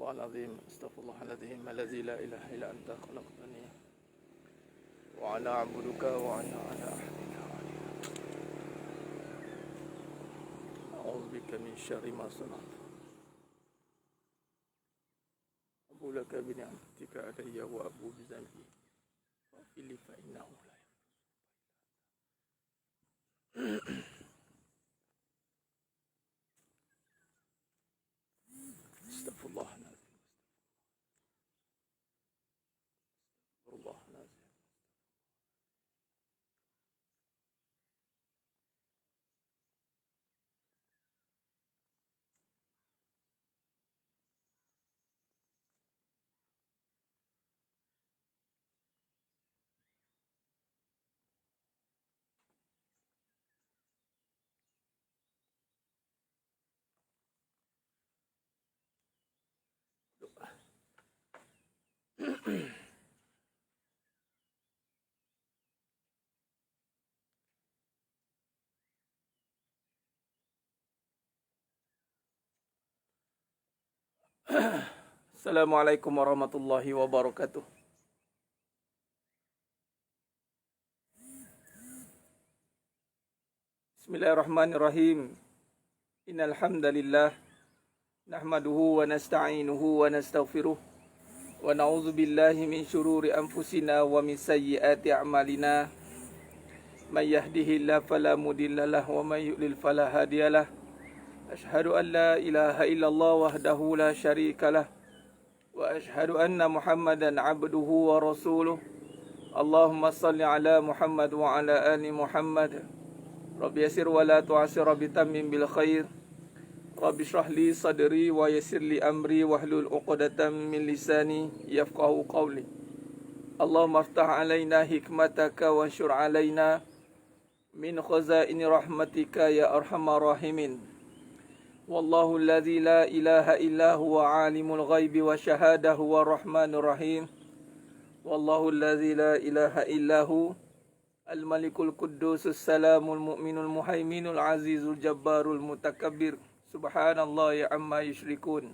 Astaghfirullahaladzim, astaghfirullahaladzim, alladzi la ilaha illa anta khalaqtani wa ana a'buduka wa ana ala ahdika wa a'udzu bika min syarri ma sana'tu. Abu laka bi ni'matika alayya wa abu bi dhanbi wa fili fa innahu la astaghfirullahaladzim. Assalamualaikum warahmatullahi wabarakatuh. Bismillahirrahmanirrahim. Innal hamdalillah nahmaduhu wa nasta'inuhu wa nastaghfiruh wa na'udzu billahi min shururi anfusina wa min sayyiati a'malina. May yahdihillahu fala mudhillalah wa may yudlil fala hadiyalah. Ashhadu an la ilaha illallah wahdahu la syarikalah wa ashhadu anna Muhammadan abduhu wa rasuluh. Allahumma salli ala Muhammad wa ala ali Muhammad. Rabbi yassir wa la tu'assir bi tammin bil khair. Rabbi shrah li sadri wa yassir li amri wahlul 'uqdatam min lisani yafqahu qawli. Allahumma iftah alaina hikmataka wa anshur alaina min khazaini rahmatika ya arhamar rahimin. Wallahu alladzi la ilaha illa huwa alimul ghaibi wa syahada huwa rahmanur rahim. Wallahu alladzi la ilaha illa hu al-malikul quddusus salamul mu'minul muhaiminul azizul jabbarul mutakabbir. Subhanallahi amma yusyrikun.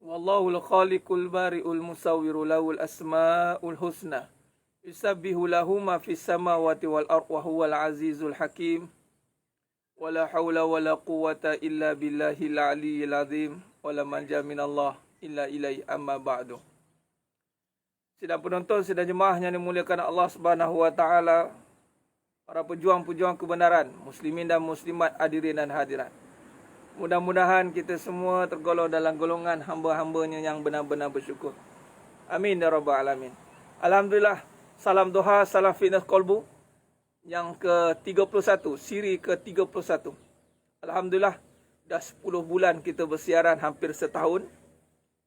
Wallahu al-khaliqul bari'ul musawwiru lahul asmaul husna. Yusabbihu lahu ma fis samawati wal ardh wa huwal azizul hakim. Wala hawla wala quwwata illa billahil aliyyil azim. Wala manja minallah illa ilaihi amma ba'du. Sidang penonton, sidang jemaah yang dimuliakan Allah Subhanahu wa taala, para pejuang-pejuang kebenaran, muslimin dan muslimat, hadirin dan hadirat. Mudah-mudahan kita semua tergolong dalam golongan hamba-hambanya yang benar-benar bersyukur. Amin ya rabbal alamin. Alhamdulillah, salam doha, salam fitness kolbu yang ke-31, siri ke-31. Alhamdulillah, dah 10 bulan kita bersiaran, hampir setahun.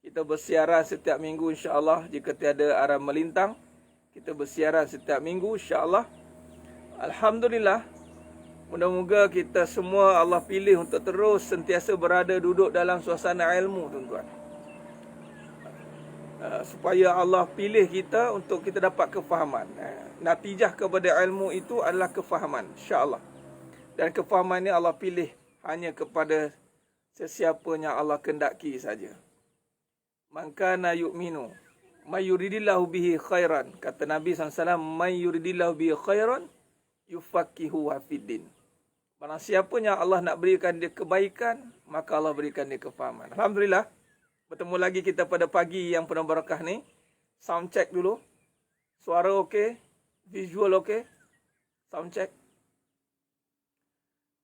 Kita bersiaran setiap minggu insya-Allah. Jika tiada arah melintang, kita bersiaran setiap minggu insya-Allah. Alhamdulillah. Moga-moga kita semua Allah pilih untuk terus sentiasa berada duduk dalam suasana ilmu, tuan-tuan. Supaya Allah pilih kita untuk kita dapat kefahaman. Natijah kepada ilmu itu adalah kefahaman, insya-Allah. Dan kefahaman ini Allah pilih hanya kepada sesiapa yang Allah kehendaki saja. Man kana yu'minu may yuridillahu bihi khairan. Kata Nabi SAW, may yuridillahu bihi khairan yufaqihuhu fiddin. Barang siapa yang Allah nak berikan dia kebaikan, maka Allah berikan dia kefahaman. Alhamdulillah, bertemu lagi kita pada pagi yang penuh barakah ni. Sound check dulu. Suara okey, visual okey. Sound check.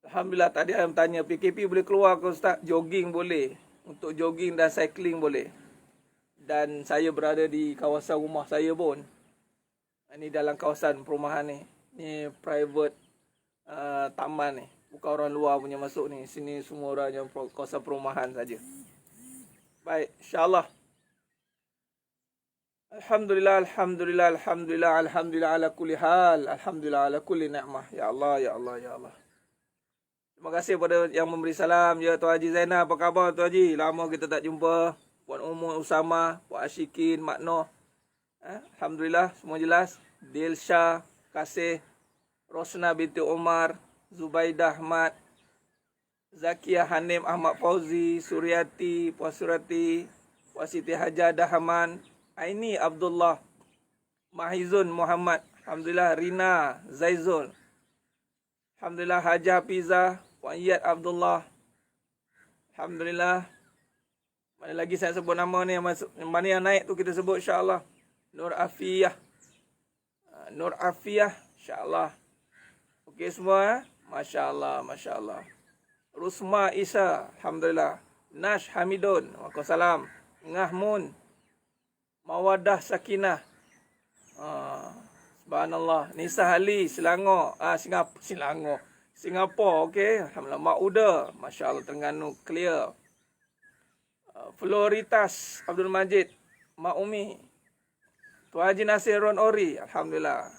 Alhamdulillah, tadi saya tanya PKP boleh keluar ke Ustaz? Jogging boleh. Untuk jogging dan cycling boleh. Dan saya berada di kawasan rumah saya pun. Ini dalam kawasan perumahan ni. Ni private taman ni. Bukan orang luar punya masuk ni. Sini semua orang yang kawasan perumahan saja. Baik, insya-Allah. Alhamdulillah, alhamdulillah, alhamdulillah, alhamdulillah ala kulli hal. Alhamdulillah ala kulli ni'mah. Ya Allah, ya Allah, ya Allah. Terima kasih kepada yang memberi salam. Ya Tuan Haji Zainal, apa khabar Tuan Haji? Lama kita tak jumpa. Puan Umur Usama, Puan Ashikin, Mak Noh. Alhamdulillah, semua jelas. Dilsha, Kasih, Rosna binti Umar, Zubaidah Ahmad, Zakia Hanim Ahmad Fauzi, Suryati, Puan Surati, Puan Siti Hajar Dahaman, Aini Abdullah, Mahizun Muhammad, alhamdulillah. Rina Zaizul, alhamdulillah. Haja Hafiza, Puan Yat Abdullah, alhamdulillah. Mana lagi saya sebut nama ni, mana yang naik tu kita sebut insya-Allah. Nur Afiyah, Nur Afiyah, insya-Allah. Okey semua, masya-Allah, masya-Allah. Rusma Isa, alhamdulillah. Nash Hamidun, waalaikumsalam. Ngahmun, Mawadah Sakinah, subhanallah. Nisa Ali, Selangor, Singapura, okey. Alhamdulillah. Mauda, masya-Allah, Terengganu clear. Floritas Abdul Majid, Mak Umi, Tuan Haji Nasir Ron Ori, alhamdulillah.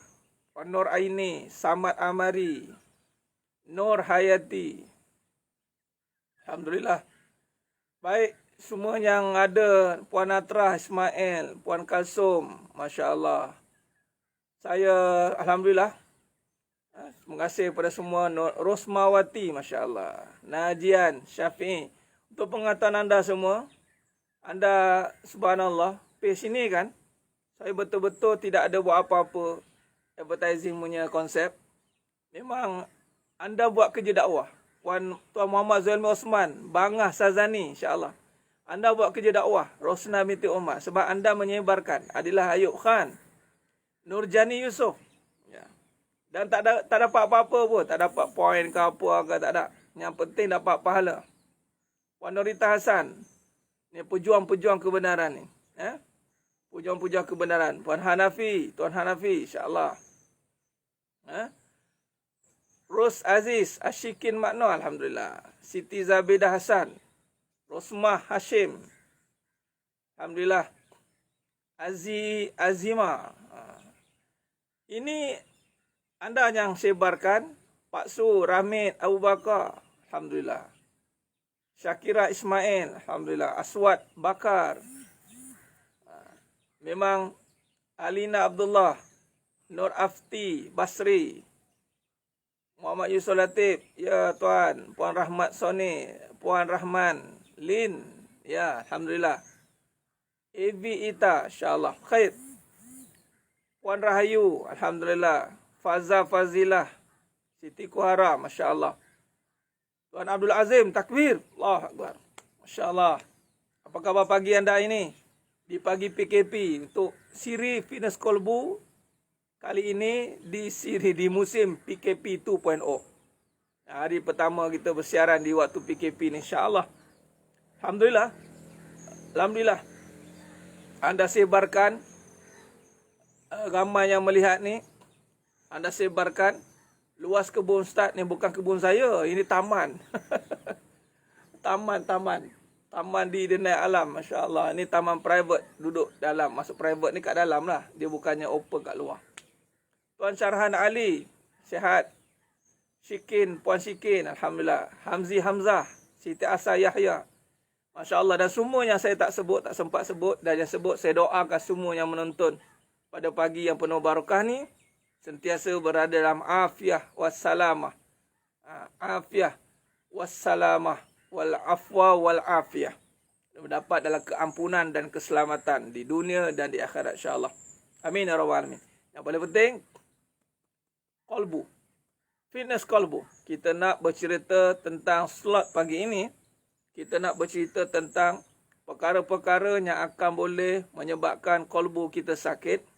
Puan Nur Aini, Samad Amari, Nur Hayati, alhamdulillah. Baik, semua yang ada, Puan Natrah Ismail, Puan Kalsum, masya-Allah. Saya alhamdulillah. Terima kasih kepada semua. Rosmawati, masya-Allah. Najian Syafi'i. Untuk pengetahuan anda semua, anda subhanallah, page sini kan, saya betul-betul tidak ada buat apa-apa advertising punya konsep. Memang anda buat kerja dakwah. Tuan Muhammad Zulmi Osman, Bangah Sazani, insya-Allah. Anda buat kerja dakwah, Rosna binti Umar, sebab anda menyebarkan. Adilah Ayub Khan, Nurjani Yusof. Ya. Dan tak dapat apa-apa pun, tak dapat poin ke apa ke, tak ada. Yang penting dapat pahala. Puan Norita Hasan, ni pejuang-pejuang kebenaran ni. Pejuang-pejuang kebenaran. Puan Hanafi, Tuan Hanafi, insya-Allah. Ros Aziz, Ashikin Makno, alhamdulillah. Siti Zabidah Hasan, Rosmah Hashim, alhamdulillah. Azima. Ini anda yang sebarkan. Pak Su, Ramid, Abu Bakar, alhamdulillah. Syakira Ismail, alhamdulillah. Aswad Bakar. Memang Alina Abdullah, Nur Afti Basri, Muhammad Yusuf Latif, ya Tuan. Puan Rahmat Soni, Puan Rahman Lin, ya alhamdulillah. Evi Ita, insya-Allah khair. Puan Rahayu, alhamdulillah. Faza Fazilah, Siti Kuhara, masya-Allah. Tuan Abdul Azim, takbir, Allahu Akbar, masya-Allah. Apa khabar pagi anda ini? Di pagi PKP untuk siri Fitness Kolbu. Kali ini di musim PKP 2.0. Hari pertama kita bersiaran di waktu PKP ni, insya-Allah. Alhamdulillah. Alhamdulillah. Anda sebarkan, ramai yang melihat ni. Anda sebarkan. Luas kebun Ustaz ni bukan kebun saya, ini taman. Taman di Denai Alam, masya-Allah. Ini taman private, duduk dalam. Masuk private ni kat dalam lah. Dia bukannya open kat luar. Tuan Syarhan Ali, sihat. Syikin, Puan Syikin, alhamdulillah. Hamzi Hamzah, Siti Asa Yahya, masya-Allah. Dan semua yang saya tak sempat sebut, dan yang sebut, saya doakan semua yang menonton pada pagi yang penuh barakah ni sentiasa berada dalam afiah wassalamah. Afiah wassalamah wal afwa wal afiah. Mendapat dalam keampunan dan keselamatan di dunia dan di akhirat, insya-Allah. Amin ya rabbal alamin. Yang paling penting, kolbu. Fitness kolbu. Kita nak bercerita tentang slot pagi ini. Kita nak bercerita tentang perkara-perkara yang akan boleh menyebabkan kolbu kita sakit.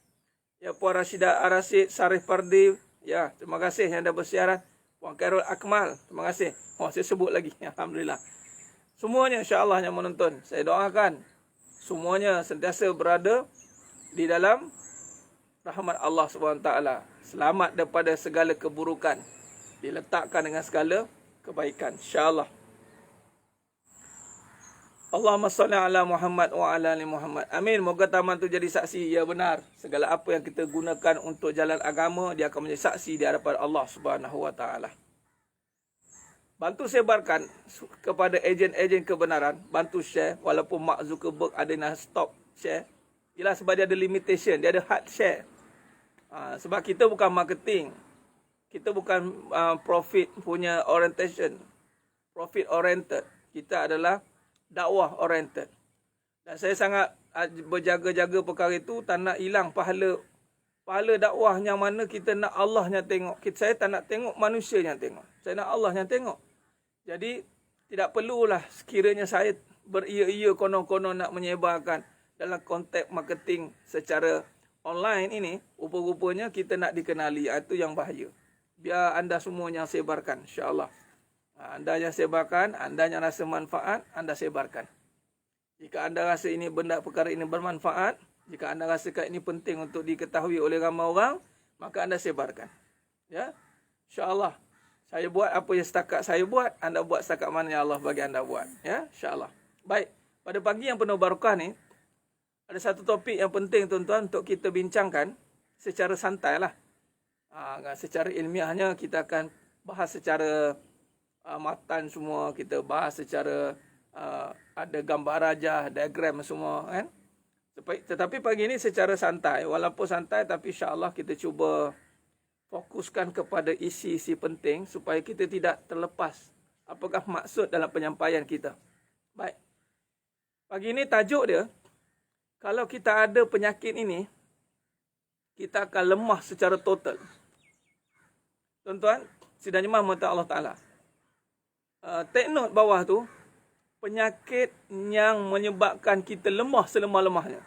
Ya, Puan Rashidah Arasid, Sarif Pardi, ya, terima kasih yang dah bersiaran. Puan Karol Akmal, terima kasih. Saya sebut lagi, alhamdulillah. Semuanya insya-Allah yang menonton, saya doakan semuanya sentiasa berada di dalam rahmat Allah SWT. Selamat daripada segala keburukan, diletakkan dengan segala kebaikan, insya-Allah. Allahumma salli ala Muhammad wa ala ali Muhammad. Amin. Moga taman tu jadi saksi. Ya benar. Segala apa yang kita gunakan untuk jalan agama, dia akan menjadi saksi di hadapan Allah Subhanahu wa taala. Bantu sebarkan kepada ejen-ejen kebenaran. Bantu share. Walaupun Mark Zuckerberg ada nak stop share. Yelah, sebab dia ada limitation. Dia ada hard share. Sebab kita bukan marketing. Kita bukan profit punya orientation. profit oriented. Kita adalah dakwah oriented. Dan saya sangat berjaga-jaga perkara itu, tak nak hilang pahala dakwah yang mana kita nak Allah yang tengok. Saya tak nak tengok manusia yang tengok. Saya nak Allah yang tengok. Jadi, tidak perlulah sekiranya saya beria-ia konon-konon nak menyebarkan dalam konteks marketing secara online ini, rupa-rupanya kita nak dikenali. Itu yang bahaya. Biar anda semua yang sebarkan, insya-Allah. Anda yang sebarkan, anda yang rasa manfaat, anda sebarkan. Jika anda rasa ini perkara ini bermanfaat, jika anda rasakan ini penting untuk diketahui oleh ramai orang, maka anda sebarkan. Ya, insya-Allah. Saya buat apa yang setakat saya buat, anda buat setakat mana yang Allah bagi anda buat. Ya, insya-Allah. Baik, pada pagi yang penuh barakah ni, ada satu topik yang penting tuan-tuan untuk kita bincangkan secara santai lah. Secara ilmiahnya kita akan bahas secara matan semua, kita bahas secara ada gambar rajah, diagram semua kan. Tetapi pagi ini secara santai, walaupun santai tapi insya-Allah kita cuba fokuskan kepada isi-isi penting supaya kita tidak terlepas apakah maksud dalam penyampaian kita. Baik. Pagi ini tajuk dia, kalau kita ada penyakit ini, kita akan lemah secara total. Tuan-tuan, sidang jemaah mata Allah Ta'ala. Take note bawah tu, penyakit yang menyebabkan kita lemah selemah-lemahnya.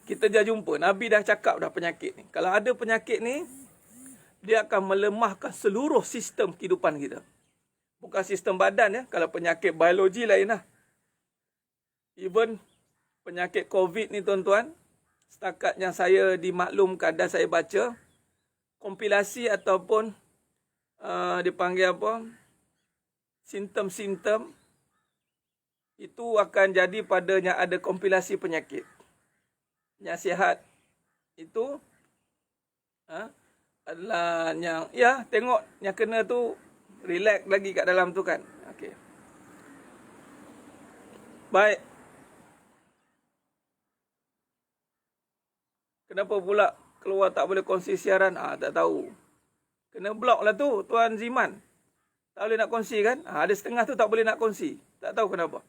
Kita dah jumpa, Nabi dah cakap dah penyakit ni. Kalau ada penyakit ni, dia akan melemahkan seluruh sistem kehidupan kita. Bukan sistem badan ya, kalau penyakit biologi lain lah. Even penyakit COVID ni tuan-tuan, setakat yang saya dimaklumkan dan saya baca, kompilasi ataupun dipanggil apa, simptom-simptom itu akan jadi padanya ada kompilasi penyakit. Yang sihat itu adalah yang tengok yang kena tu relax lagi kat dalam tu kan. Okey. Baik. Kenapa pula keluar tak boleh kongsi siaran? Tak tahu. Kena blok lah tu, Tuan Ziman. Tak boleh nak kongsi kan? Ada setengah tu tak boleh nak kongsi. Tak tahu kenapa.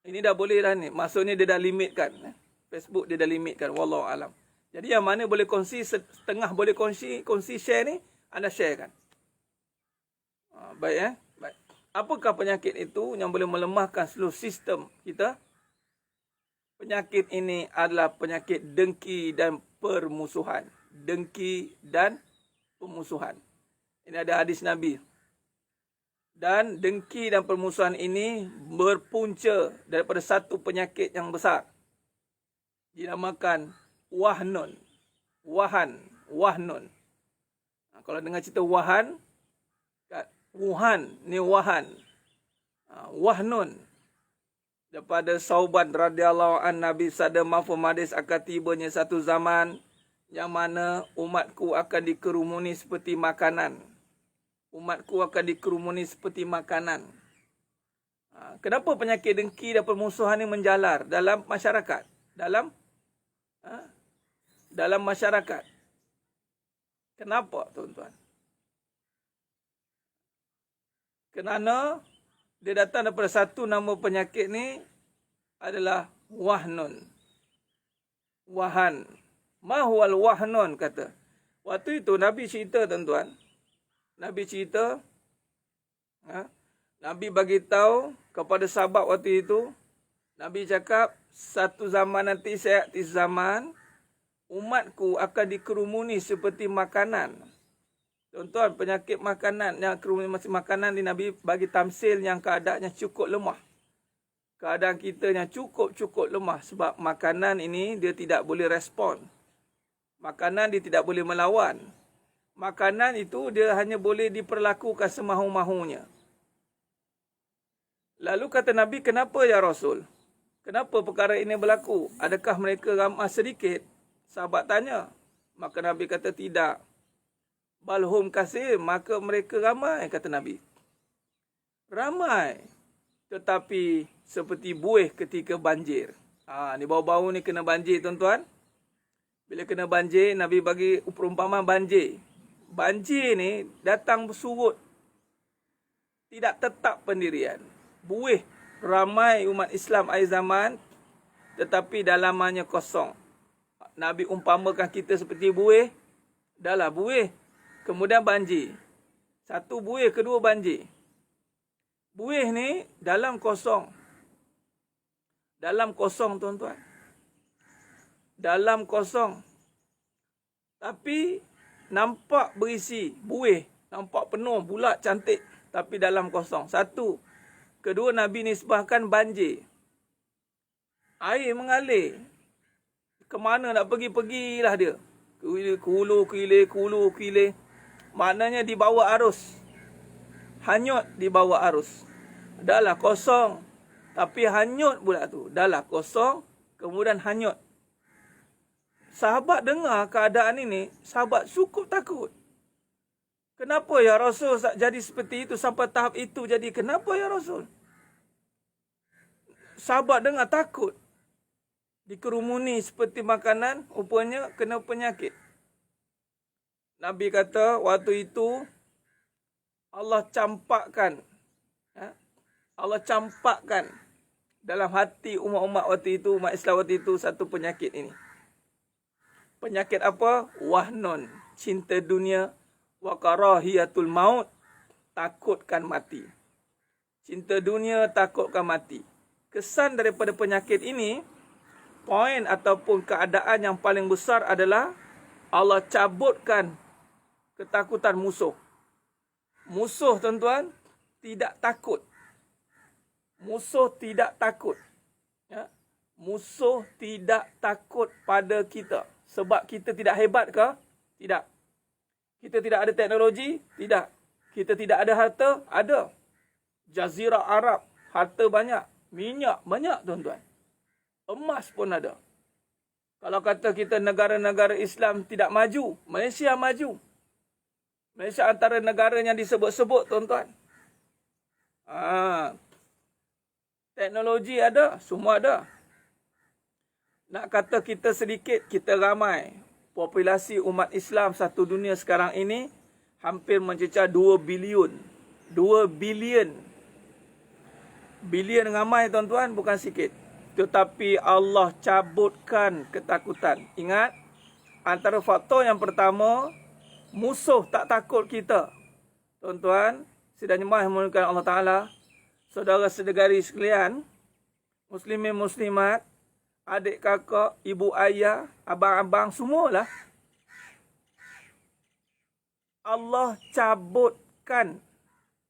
Ini dah boleh dah ni. Maksudnya dia dah limitkan. Facebook dia dah limitkan. Wallahu alam. Jadi yang mana boleh kongsi, setengah boleh kongsi share ni, anda sharekan. Baik Baik. Apakah penyakit itu yang boleh melemahkan seluruh sistem kita? Penyakit ini adalah penyakit dengki dan permusuhan. Dengki dan permusuhan. Ini ada hadis Nabi. Dan dengki dan permusuhan ini berpunca daripada satu penyakit yang besar. Dinamakan wahnun. Wahnun. Kalau dengar cerita wahan, kat Wuhan, ni wahan. Wahnun. Daripada Sauban radhiyallahu an, Nabi sada mafhum hadis akan tibanya satu zaman yang mana umatku akan dikerumuni seperti makanan. Umatku akan dikerumuni seperti makanan. Kenapa penyakit dengki dan permusuhan ini menjalar dalam masyarakat? Dalam masyarakat. Kenapa, tuan-tuan? Kerana dia datang daripada satu nama penyakit ni adalah wahnun. Wahan. Ma huwal wahnun kata. Waktu itu Nabi cerita, tuan-tuan. Nabi cerita, Nabi bagi tahu kepada sahabat waktu itu, Nabi cakap, satu zaman nanti satu zaman, umatku akan dikerumuni seperti makanan. Tuan-tuan, penyakit makanan, yang kerumuni makanan ni Nabi bagi tamsil yang keadaannya cukup lemah. Keadaan kita yang cukup lemah sebab makanan ini dia tidak boleh respon. Makanan dia tidak boleh melawan. Makanan itu dia hanya boleh diperlakukan semahu-mahunya. Lalu kata Nabi, kenapa ya Rasul? Kenapa perkara ini berlaku? Adakah mereka ramah sedikit? Sahabat tanya. Maka Nabi kata tidak. Balhum kasir, maka mereka ramai, kata Nabi. Ramai. Tetapi seperti buih ketika banjir. Ni bau-bau ni kena banjir, tuan-tuan. Bila kena banjir, Nabi bagi perumpamaan banjir. Banjir ni datang bersurut. Tidak tetap pendirian. Buih ramai umat Islam akhir zaman, tetapi dalamannya kosong. Nabi umpamakan kita seperti buih. Dahlah buih, kemudian banjir. Satu buih, kedua banjir. Buih ni dalam kosong. Dalam kosong, tuan-tuan. Dalam kosong. Tapi nampak berisi. Buih nampak penuh, bulat, cantik. Tapi dalam kosong. Satu. Kedua, Nabi nisbahkan banjir. Air mengalir. Kemana nak pergi-pergilah dia. Ke hulu, ke hilir. Maknanya di bawah arus. Hanyut di bawah arus. Dahlah kosong. Tapi hanyut pula tu. Dahlah kosong. Kemudian hanyut. Sahabat dengar keadaan ini. Sahabat cukup takut. Kenapa ya Rasul jadi seperti itu sampai tahap itu jadi? Kenapa ya Rasul? Sahabat dengar takut. Dikerumuni seperti makanan, rupanya kena penyakit. Nabi kata waktu itu Allah campakkan. Allah campakkan dalam hati umat-umat waktu itu, umat Islam waktu itu satu penyakit ini. Penyakit apa? Wahnun, cinta dunia. Wa karahiyatul maut, takutkan mati. Cinta dunia, takutkan mati. Kesan daripada penyakit ini, poin ataupun keadaan yang paling besar adalah Allah cabutkan ketakutan musuh. Musuh, tuan-tuan, tidak takut. Musuh tidak takut. Ya? Musuh tidak takut pada kita. Sebab kita tidak hebat ke? Tidak. Kita tidak ada teknologi? Tidak. Kita tidak ada harta? Ada. Jazirah Arab, harta banyak. Minyak banyak, tuan-tuan. Emas pun ada. Kalau kata kita negara-negara Islam tidak maju, Malaysia maju. Malaysia antara negara yang disebut-sebut, tuan-tuan. Teknologi ada, semua ada. Nak kata kita sedikit, kita ramai. Populasi umat Islam satu dunia sekarang ini hampir mencecah 2 bilion. 2 bilion. Bilion ramai, tuan-tuan, bukan sikit. Tetapi Allah cabutkan ketakutan. Ingat, antara faktor yang pertama, musuh tak takut kita. Tuan-tuan, sidang jemaah yang dimuliakan Allah Ta'ala, saudara-saudari sekalian, muslimin muslimat, adik kakak, ibu ayah, abang-abang, semualah. Allah cabutkan.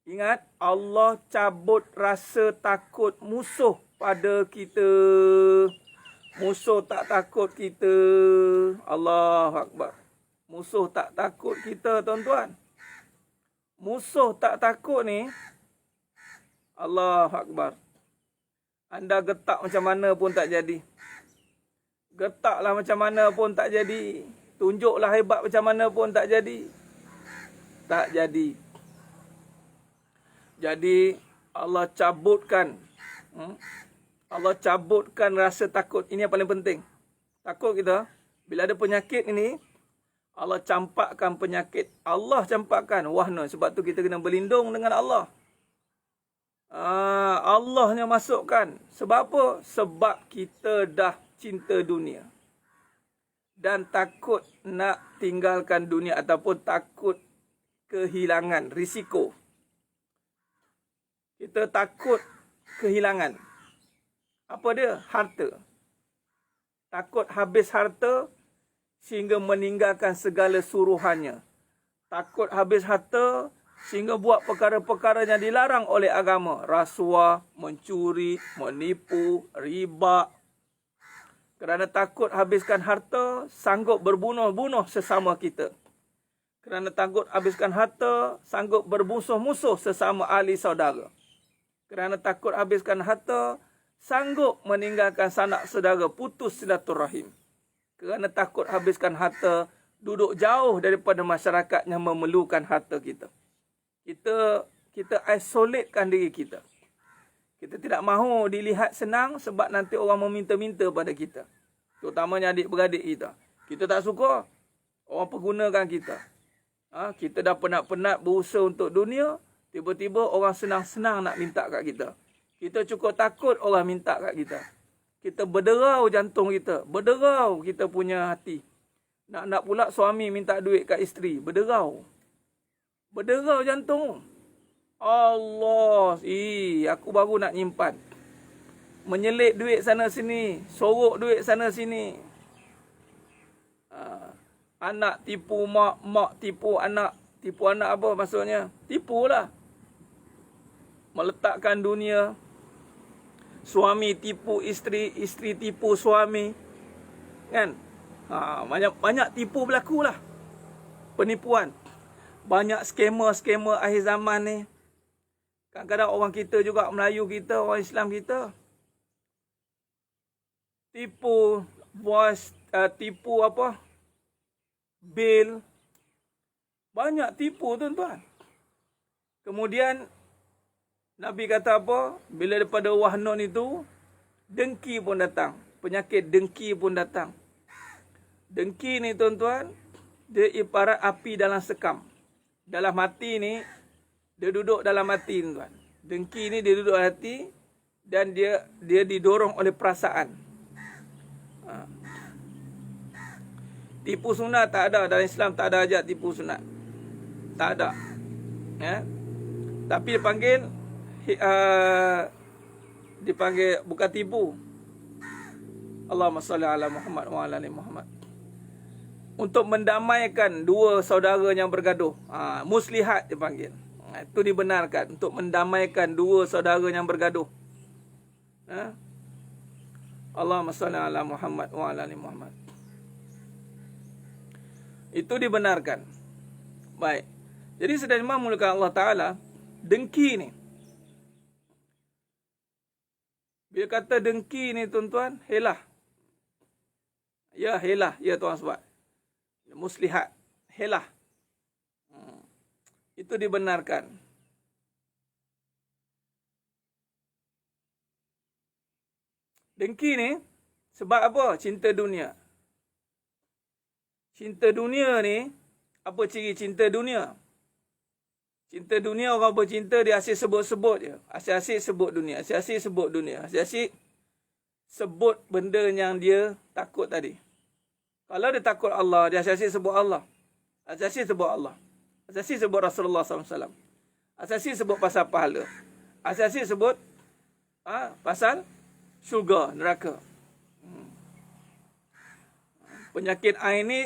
Ingat, Allah cabut rasa takut musuh pada kita. Musuh tak takut kita. Allahu Akbar. Musuh tak takut kita, tuan-tuan. Musuh tak takut ni, Allahu Akbar. Anda getak macam mana pun tak jadi. Getaklah macam mana pun tak jadi. Tunjuklah hebat macam mana pun tak jadi. Tak jadi. Jadi Allah cabutkan. Allah cabutkan rasa takut. Ini yang paling penting. Takut kita. Bila ada penyakit ini, Allah campakkan penyakit. Allah campakkan wahnun. Sebab tu kita kena berlindung dengan Allah. Allahnya masukkan. Sebab apa? Sebab kita dah cinta dunia. Dan takut nak tinggalkan dunia ataupun takut kehilangan, risiko. Kita takut kehilangan. Apa dia? Harta. Takut habis harta sehingga meninggalkan segala suruhannya. Takut habis harta sehingga buat perkara-perkara yang dilarang oleh agama. Rasuah, mencuri, menipu, riba. Kerana takut habiskan harta, sanggup berbunuh-bunuh sesama kita. Kerana takut habiskan harta, sanggup bermusuh-musuh sesama ahli saudara. Kerana takut habiskan harta, sanggup meninggalkan sanak saudara, putus silaturahim. Kerana takut habiskan harta, duduk jauh daripada masyarakat yang memerlukan harta kita. Kita isolatekan diri kita. Kita tidak mahu dilihat senang sebab nanti orang meminta-minta pada kita. Terutamanya adik-beradik kita. Kita tak suka orang pergunakan kita. Kita dah penat-penat berusaha untuk dunia, tiba-tiba orang senang-senang nak minta kat kita. Kita cukup takut orang minta kat kita. Kita berderau jantung kita, berderau kita punya hati. Nak pula suami minta duit kat isteri, berderau. Berderau jantung. Allah, aku baru nak nyimpan. Menyelit duit sana sini, sorok duit sana sini. Anak tipu mak, mak tipu anak. Tipu anak apa maksudnya? Tipulah. Meletakkan dunia. Suami tipu isteri, isteri tipu suami. Kan? Banyak tipu berlaku lah. Penipuan. Banyak skamer-skamer akhir zaman ni. Kadang-kadang orang kita juga, Melayu kita, orang Islam kita. Tipu voice, tipu apa? Bil. Banyak tipu tuan-tuan. Kemudian Nabi kata apa? Bila daripada wahnun itu, dengki pun datang. Penyakit dengki pun datang. Dengki ni tuan-tuan, dia ibarat api dalam sekam. Dalam hati ni, dia duduk dalam hati tuan-tuan. Dengki ni dia duduk dalam hati dan dia didorong oleh perasaan. Tipu sunat tak ada. Dalam Islam tak ada ajak tipu sunat. Tak ada. Ya. Tapi dipanggil bukan tipu. Allahumma salli ala Muhammad wa ala ali Muhammad. Untuk mendamaikan dua saudara yang bergaduh. Muslihat dipanggil. Itu dibenarkan. Untuk mendamaikan dua saudara yang bergaduh. Allahumma salli ala Muhammad wa ala ali Muhammad. Itu dibenarkan. Baik. Jadi sedang memulakan Allah Ta'ala, dengki ni. Bila kata dengki ni tuan-tuan, helah. Ya, helah. Ya tuan sebab. Muslihat. Helah. Itu dibenarkan. Dengki ni, sebab apa? Cinta dunia. Cinta dunia ni, apa ciri cinta dunia? Cinta dunia, orang bercinta, dia asyik sebut-sebut je. Asyik-asyik sebut dunia. Asyik-asyik sebut dunia. Asyik-asyik sebut benda yang dia takut tadi. Kalau dia takut Allah, dia asyik-asyik sebut Allah. Asyik-asyik sebut Allah. Asyik-asyik sebut Rasulullah SAW. Asyik-asyik sebut pasal pahala. Asyik-asyik sebut pasal syurga, neraka. Penyakit ain ni,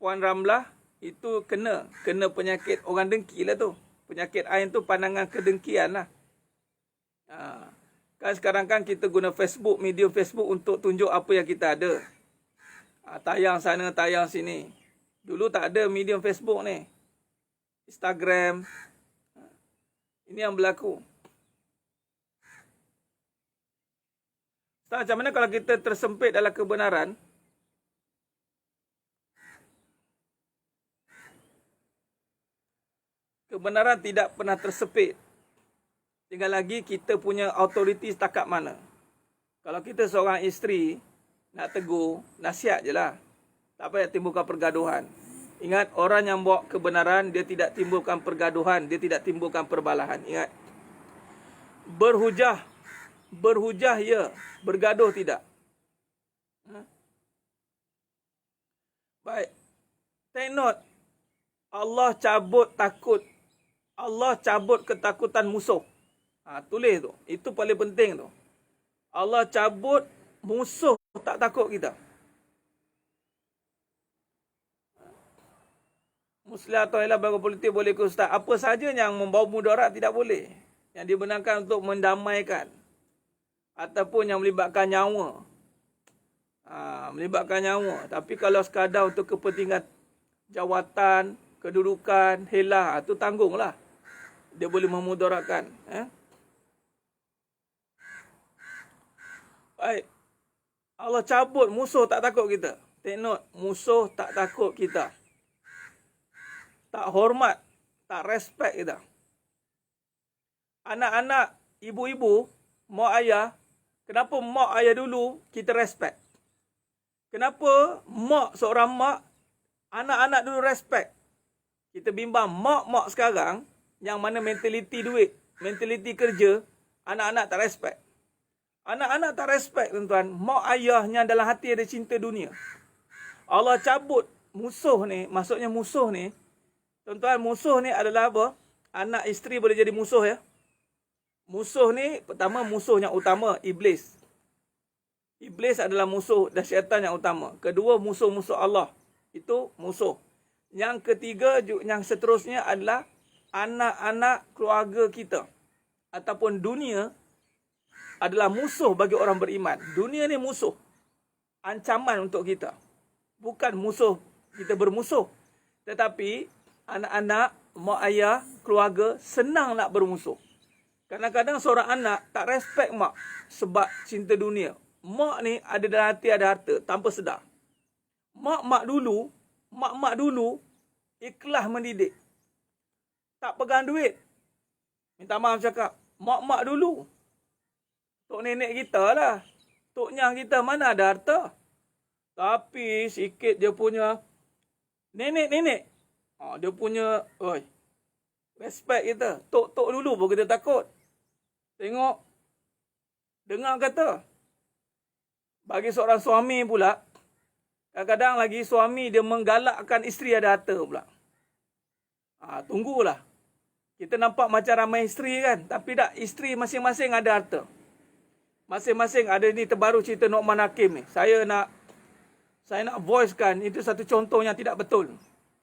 Puan Ramlah, itu kena penyakit orang dengki lah tu. Penyakit ain tu pandangan kedengkian lah. Kan sekarang kan kita guna Facebook, medium Facebook untuk tunjuk apa yang kita ada. Tayang sana, tayang sini. Dulu tak ada medium Facebook ni. Instagram. Ini yang berlaku. Macam mana kalau kita tersempit dalam kebenaran? Kebenaran tidak pernah tersepit. Tinggal lagi kita punya autoriti setakat mana. Kalau kita seorang isteri, nak tegur, nasihat je lah. Tak payah timbulkan pergaduhan. Ingat, orang yang bawa kebenaran, dia tidak timbulkan pergaduhan, dia tidak timbulkan perbalahan. Ingat. Berhujah ya, bergaduh tidak. Baik. Take note. Allah cabut takut. Allah cabut ketakutan musuh. Tulis tu. Itu paling penting tu. Allah cabut musuh tak takut kita. Muslim atau ialah bagi politik boleh ke ustaz. Apa saja yang membawa mudarat tidak boleh. Yang dibenarkan untuk mendamaikan. Ataupun yang melibatkan nyawa. Melibatkan nyawa. Tapi kalau sekadar untuk kepentingan jawatan, kedudukan, helah, itu tanggunglah. Dia boleh memudaratkan. Baik. Allah cabut musuh tak takut kita. Take note, musuh tak takut kita. Tak hormat, tak respect kita. Anak-anak, ibu-ibu, mak ayah, kenapa mak ayah dulu kita respect? Kenapa seorang mak, anak-anak dulu respect. Kita bimbang mak sekarang, yang mana mentaliti duit, mentaliti kerja, anak-anak tak respect. Anak-anak tak respect, tuan-tuan. Mak ayahnya dalam hati ada cinta dunia. Allah cabut musuh ni, maksudnya musuh ni, tuan-tuan, musuh ni adalah apa? Anak isteri boleh jadi musuh ya. Musuh ni, pertama musuh yang utama, iblis. Iblis adalah musuh dan syaitan yang utama. Kedua, musuh-musuh Allah. Itu musuh. Yang ketiga, yang seterusnya adalah anak-anak keluarga kita. Ataupun dunia adalah musuh bagi orang beriman. Dunia ni musuh. Ancaman untuk kita. Bukan musuh, kita bermusuh. Tetapi, anak-anak, mak ayah, keluarga senang nak bermusuh. Kadang-kadang seorang anak tak respect mak sebab cinta dunia. Mak ni ada dalam hati, ada harta tanpa sedar. Mak-mak dulu ikhlas mendidik. Tak pegang duit. Minta maaf cakap. Mak-mak dulu. Tok nenek kita lah. Tok nyang kita mana ada harta. Tapi sikit dia punya nenek. Dia punya respect kita. Tok dulu pun kita takut. Tengok. Dengar kata. Bagi seorang suami pula, kadang-kadang lagi suami dia menggalakkan isteri ada harta pula. Tunggulah. Kita nampak macam ramai isteri kan. Tapi tak, isteri masing-masing ada harta. Masing-masing ada ni terbaru cerita No'man Hakim ni. Saya nak voicekan, itu satu contoh yang tidak betul.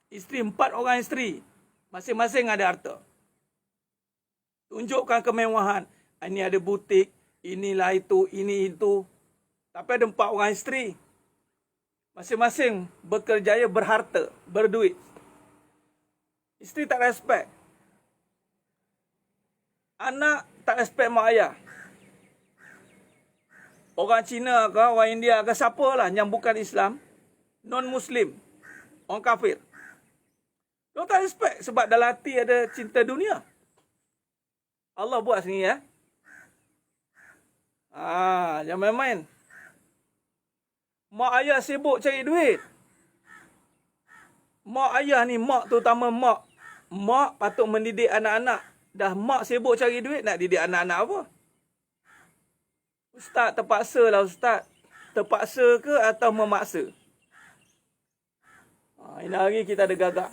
4 orang isteri. Masing-masing ada harta. Tunjukkan kemewahan. Ini ada butik, inilah itu, ini itu. Tapi ada 4 orang isteri. Masing-masing berkerjaya, berharta, berduit. Isteri tak respect. Anak tak respect mak ayah. Orang Cina ke, orang India ke, siapalah yang bukan Islam, non-Muslim, orang kafir. Mereka tak respect sebab dalam hati ada cinta dunia. Allah buat sini ya. Jangan main-main. Mak ayah sibuk cari duit. Mak ayah ni, terutama mak. Mak patut mendidik anak-anak. Dah mak sibuk cari duit, nak didik anak-anak apa? Ustaz, terpaksa lah Ustaz. Terpaksa ke atau memaksa? Ini hari kita ada gagak.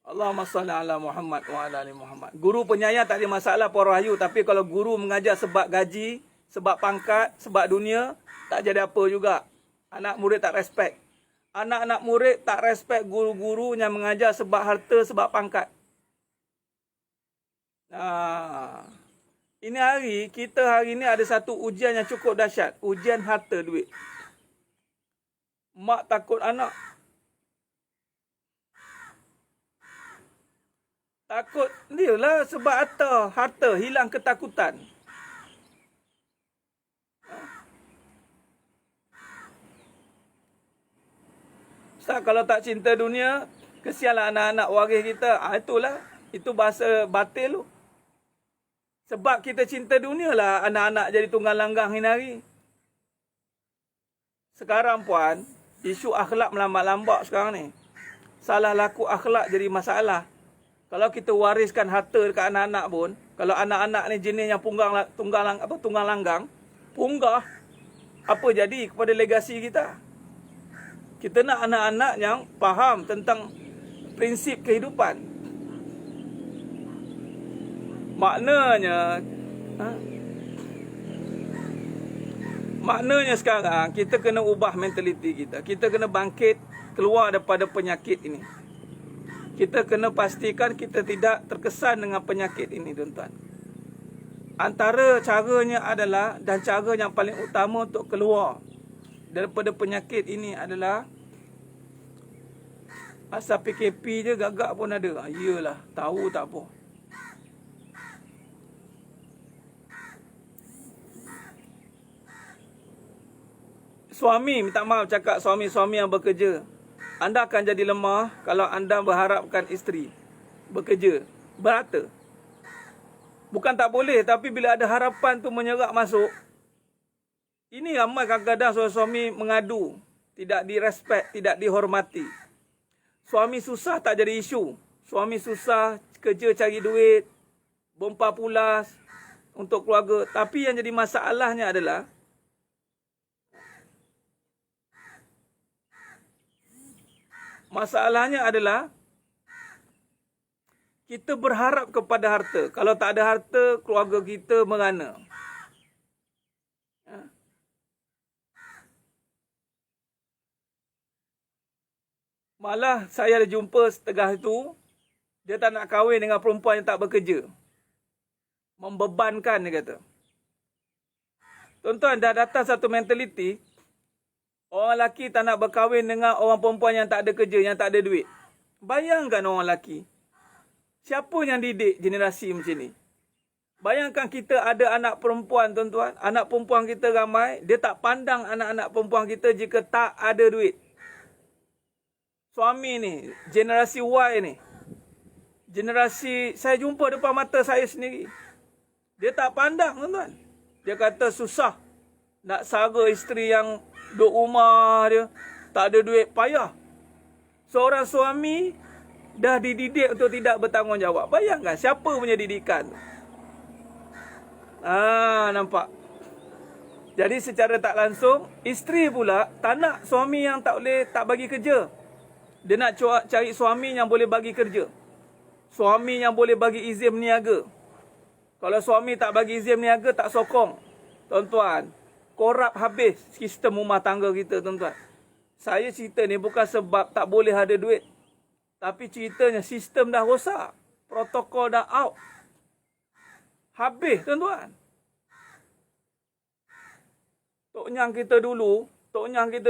Allahumma salli ala Muhammad wa ala ali Muhammad. Guru penyayang tak ada masalah Puan Rahayu. Tapi kalau guru mengajar sebab gaji, sebab pangkat, sebab dunia, tak jadi apa juga. Anak murid tak respect. Anak-anak murid tak respect guru-guru yang mengajar sebab harta, sebab pangkat. Ini hari ini ada satu ujian yang cukup dahsyat. Ujian harta duit. Mak takut anak. Takut dia lah sebab harta hilang ketakutan. Ustaz, kalau tak cinta dunia, kesianlah anak-anak waris kita. Itu bahasa batil tu. Sebab kita cinta dunia lah anak-anak jadi tunggang langgang ini hari. Sekarang puan, isu akhlak melambat-lambat sekarang ni. Salah laku akhlak jadi masalah. Kalau kita wariskan harta dekat anak-anak pun, kalau anak-anak ni jenis yang tunggang langgang, punggah, apa jadi kepada legasi kita? Kita nak anak-anak yang faham tentang prinsip kehidupan. Maknanya sekarang kita kena ubah mentaliti kita. Kita kena bangkit keluar daripada penyakit ini. Kita kena pastikan kita tidak terkesan dengan penyakit ini, tuan-tuan. Antara caranya adalah, dan cara yang paling utama untuk keluar daripada penyakit ini adalah, asal PKP je gagak pun ada. Iyalah, tahu tak apa. Suami, minta maaf cakap suami-suami yang bekerja. Anda akan jadi lemah kalau anda berharapkan isteri bekerja. berharta. Bukan tak boleh, tapi bila ada harapan tu menyerap masuk, ini ramai kadang-kadang suami mengadu, tidak direspek, tidak dihormati. Suami susah tak jadi isu. Suami susah kerja cari duit, bompa pulas untuk keluarga. Tapi yang jadi masalahnya adalah kita berharap kepada harta. Kalau tak ada harta, keluarga kita merana. Malah saya ada jumpa setengah itu, dia tak nak kahwin dengan perempuan yang tak bekerja. Membebankan, dia kata. Tuan-tuan, dah datang satu mentaliti, orang lelaki tak nak berkahwin dengan orang perempuan yang tak ada kerja, yang tak ada duit. Bayangkan orang lelaki. Siapa yang didik generasi macam ni? Bayangkan kita ada anak perempuan, tuan-tuan. Anak perempuan kita ramai. Dia tak pandang anak-anak perempuan kita jika tak ada duit. Suami ni, generasi Y ni. Generasi, saya jumpa depan mata saya sendiri. Dia tak pandang, tuan-tuan. Dia kata susah nak sara isteri yang duduk rumah dia. Tak ada duit, payah. Seorang suami dah dididik untuk tidak bertanggungjawab. Bayangkan siapa punya didikan tu. Nampak. Jadi secara tak langsung, isteri pula tak nak suami yang tak bagi kerja. Dia nak cari suami yang boleh bagi kerja. Suami yang boleh bagi izin berniaga. Kalau suami tak bagi izin berniaga, tak sokong. Tuan-tuan, korup habis sistem rumah tangga kita, tuan-tuan. Saya cerita ni bukan sebab tak boleh ada duit. Tapi ceritanya sistem dah rosak. Protokol dah out. Habis, tuan-tuan. Tok Nyang kita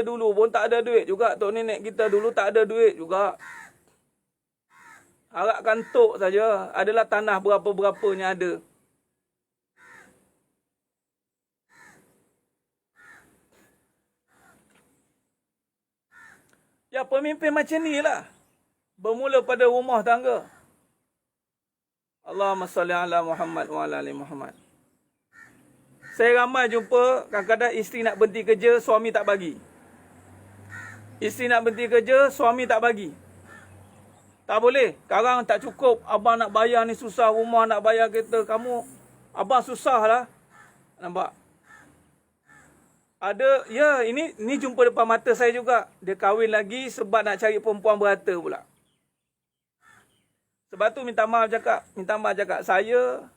dulu pun tak ada duit juga. Tok Nenek kita dulu tak ada duit juga. Harapkan tok saja. Adalah tanah berapa-berapanya ada. Ya, pemimpin macam ni lah. Bermula pada rumah tangga. Allahumma salli ala Muhammad wa ala ali Muhammad. Saya ramai jumpa kadang-kadang isteri nak berhenti kerja, suami tak bagi. Isteri nak berhenti kerja, suami tak bagi. Tak boleh. Sekarang tak cukup. Abang nak bayar ni susah. Rumah nak bayar kereta. Abang susah lah. Nampak? Ada, ya, ini jumpa depan mata saya juga. Dia kahwin lagi sebab nak cari perempuan berharta pula. Sebab tu minta maaf cakap. Saya,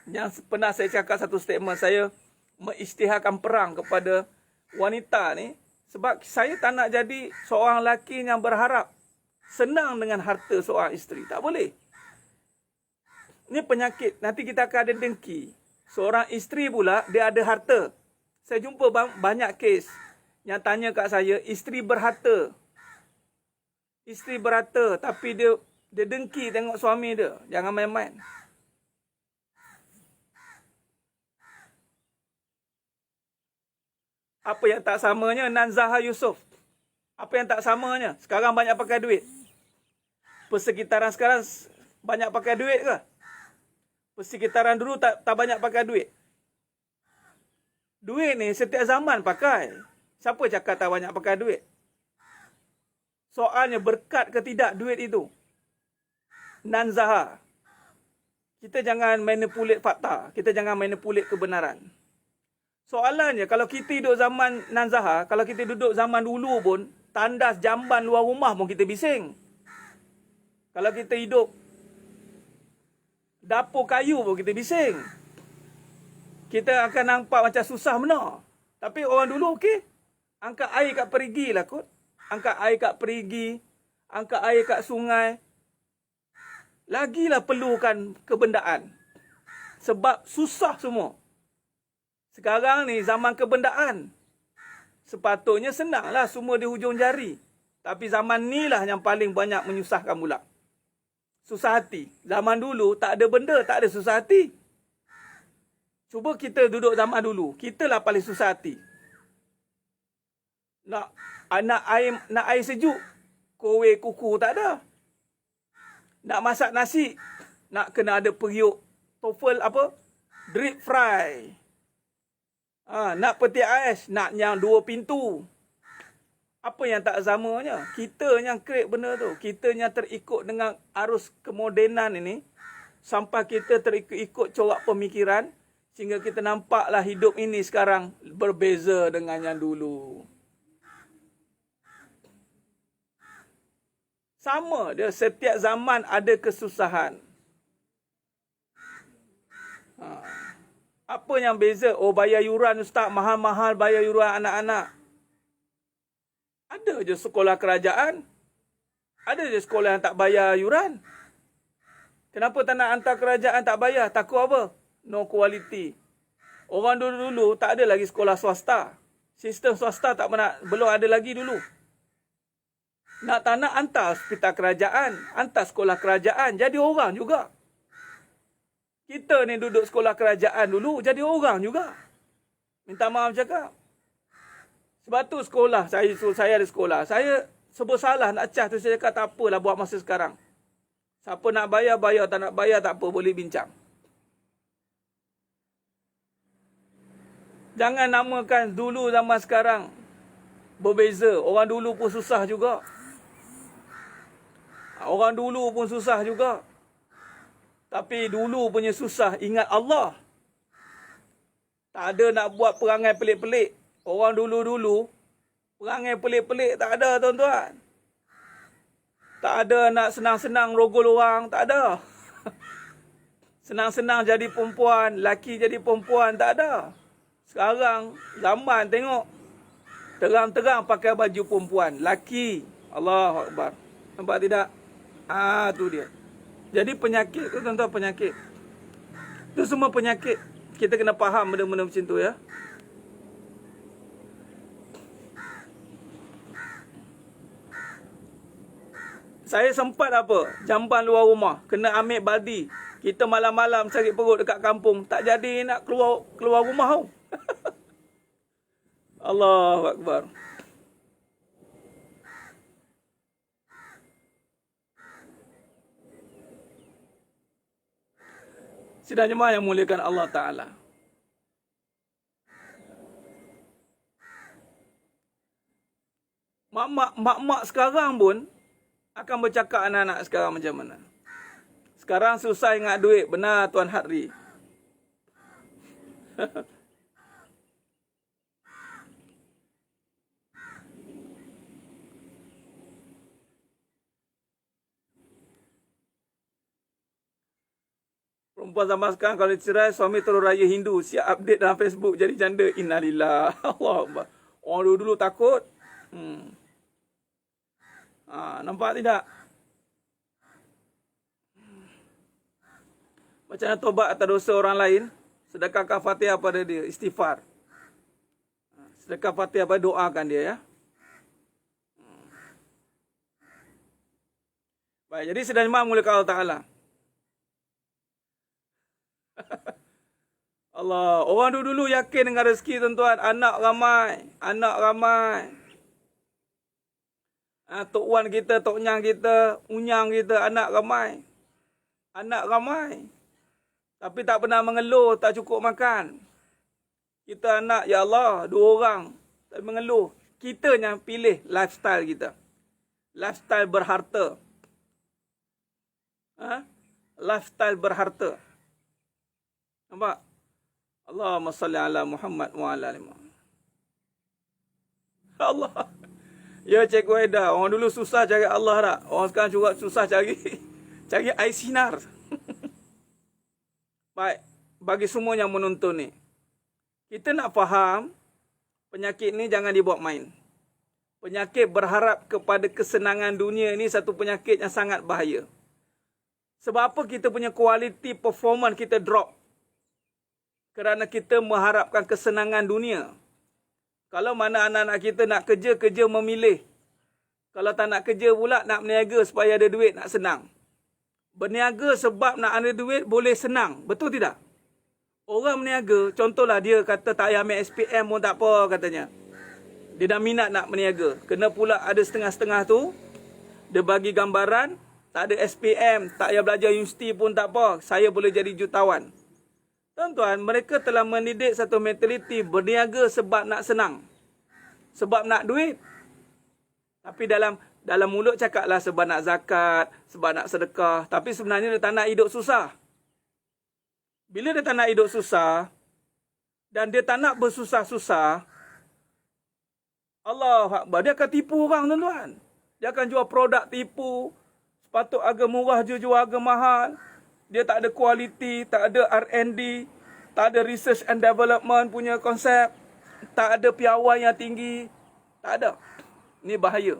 yang pernah saya cakap satu statement, saya mengisytiharkan perang kepada wanita ni. Sebab saya tak nak jadi seorang lelaki yang berharap senang dengan harta seorang isteri. Tak boleh. Ini penyakit. Nanti kita akan ada dengki. Seorang isteri pula, dia ada harta. Saya jumpa banyak kes yang tanya kat saya, isteri berharta. Isteri berharta, tapi dia dengki tengok suami dia. Jangan main-main. Apa yang tak samanya? Nanzaha Yusof. Apa yang tak samanya? Sekarang banyak pakai duit. Persekitaran sekarang banyak pakai duit ke? Persekitaran dulu tak banyak pakai duit. Duit ni setiap zaman pakai. Siapa cakap tak banyak pakai duit? Soalnya berkat ke tidak duit itu? Nanzaha. Kita jangan manipulate fakta. Kita jangan manipulate kebenaran. Soalannya, kalau kita hidup zaman nanzaha, kalau kita duduk zaman dulu pun, tandas jamban luar rumah pun kita bising. Kalau kita hidup dapur kayu pun kita bising. Kita akan nampak macam susah benar. Tapi orang dulu okey. Angkat air kat perigi lah kot. Angkat air kat perigi. Angkat air kat sungai. Lagilah perlukan kebendaan. Sebab susah semua. Sekarang ni zaman kebendaan. Sepatutnya senanglah semua di hujung jari. Tapi zaman ni lah yang paling banyak menyusahkan pula. Susah hati. Zaman dulu tak ada benda, tak ada susah hati. Cuba kita duduk zaman dulu. Kita lah paling susah hati. Nak air sejuk. Kowe kuku tak ada. Nak masak nasi, nak kena ada periuk TOEFL apa? Drip fry. Nak petik ais, nak yang 2 pintu. Apa yang tak samanya? Kita yang create benda tu. Kita yang terikut dengan arus kemodenan ini. Sampai kita terikut corak pemikiran. Sehingga kita nampaklah hidup ini sekarang berbeza dengan yang dulu. Sama dia, setiap zaman ada kesusahan. Apa yang beza? Oh, bayar yuran ustaz, mahal-mahal bayar yuran anak-anak. Ada je sekolah kerajaan. Ada je sekolah yang tak bayar yuran. Kenapa tak nak hantar kerajaan tak bayar? Takut apa? No quality. Orang dulu-dulu tak ada lagi sekolah swasta. Sistem swasta belum ada lagi dulu. Nak tak nak hantar hospital kerajaan, hantar sekolah kerajaan, jadi orang juga. Kita ni duduk sekolah kerajaan dulu, jadi orang juga. Minta maaf cakap. Sebab tu sekolah, saya ada sekolah. Saya sebut salah nak cas tu, saya cakap tak apalah buat masa sekarang. Siapa nak bayar, bayar. Tak nak bayar, tak apa, boleh bincang. Jangan namakan dulu zaman sekarang berbeza. Orang dulu pun susah juga. Orang dulu pun susah juga. Tapi dulu punya susah, ingat Allah. Tak ada nak buat perangai pelik-pelik. Orang dulu-dulu, perangai pelik-pelik tak ada, tuan-tuan. Tak ada nak senang-senang rogol orang, tak ada. Senang-senang jadi perempuan, laki jadi perempuan, tak ada. Sekarang, zaman tengok. Terang-terang pakai baju perempuan, laki. Allahu Akbar. Nampak tidak? Tu dia. Jadi penyakit tu, tuan-tuan, penyakit. Itu semua penyakit. Kita kena faham benda-benda macam tu, ya. Saya sempat apa? Jamban luar rumah. Kena ambil baldi. Kita malam-malam cari perut dekat kampung. Tak jadi nak keluar rumah tau. Allahu Akbar. Sidang jemaah yang muliakan Allah Ta'ala. Mak-mak sekarang pun akan bercakap anak-anak sekarang macam mana. Sekarang susah ingat duit. Benar Tuan Hadri. Perempuan zaman sekarang kalau cerai, suami terus raya Hindu. Siap update dalam Facebook jadi janda. Innalillah. Allah. Orang dulu takut. Nampak tidak? Macam mana tobat atas dosa orang lain? Sedekahkan Fatihah pada dia. Istighfar. Sedekah Fatihah pada doakan dia, ya. Baik, jadi sedang jemaah muliakan Allah Ta'ala. Allah, orang dulu yakin dengan rezeki, tuan-tuan. Anak ramai. Tok Wan kita, Tok Nyang kita, Unyang kita, anak ramai. Tapi tak pernah mengeluh, tak cukup makan. Kita anak, ya Allah, 2 orang. Tak mengeluh. Kita yang pilih lifestyle kita. Lifestyle berharta. Lifestyle berharta. Nampak? Allahumma salli ala Muhammad wa ala ali Muhammad. Allah. Ya Cikgu Aida, orang dulu susah cari Allah tak? Orang sekarang juga susah cari air sinar. Baik, bagi semua yang menonton ni, kita nak faham penyakit ni jangan dibuat main. Penyakit berharap kepada kesenangan dunia ni satu penyakit yang sangat bahaya. Sebab apa kita punya quality performance kita drop? Kerana kita mengharapkan kesenangan dunia. Kalau mana anak-anak kita nak kerja memilih. Kalau tak nak kerja pula, nak berniaga supaya ada duit, nak senang. Berniaga sebab nak ada duit, boleh senang. Betul tidak? Orang berniaga, contohlah dia kata tak payah ambil SPM pun tak apa katanya. Dia dah minat nak berniaga. Kena pula ada setengah-setengah tu, dia bagi gambaran, tak ada SPM, tak payah belajar universiti pun tak apa, saya boleh jadi jutawan. Tuan-tuan, mereka telah mendidik satu mentaliti berniaga sebab nak senang. Sebab nak duit. Tapi dalam mulut cakaplah sebab nak zakat, sebab nak sedekah. Tapi sebenarnya dia tak nak hidup susah. Bila dia tak nak hidup susah, dan dia tak nak bersusah-susah, Allah Akbar, dia akan tipu orang, tuan-tuan. Dia akan jual produk tipu. Sepatut harga murah, jual harga mahal. Dia tak ada kualiti, tak ada R&D, tak ada research and development punya konsep, tak ada piawai yang tinggi. Tak ada. Ini bahaya.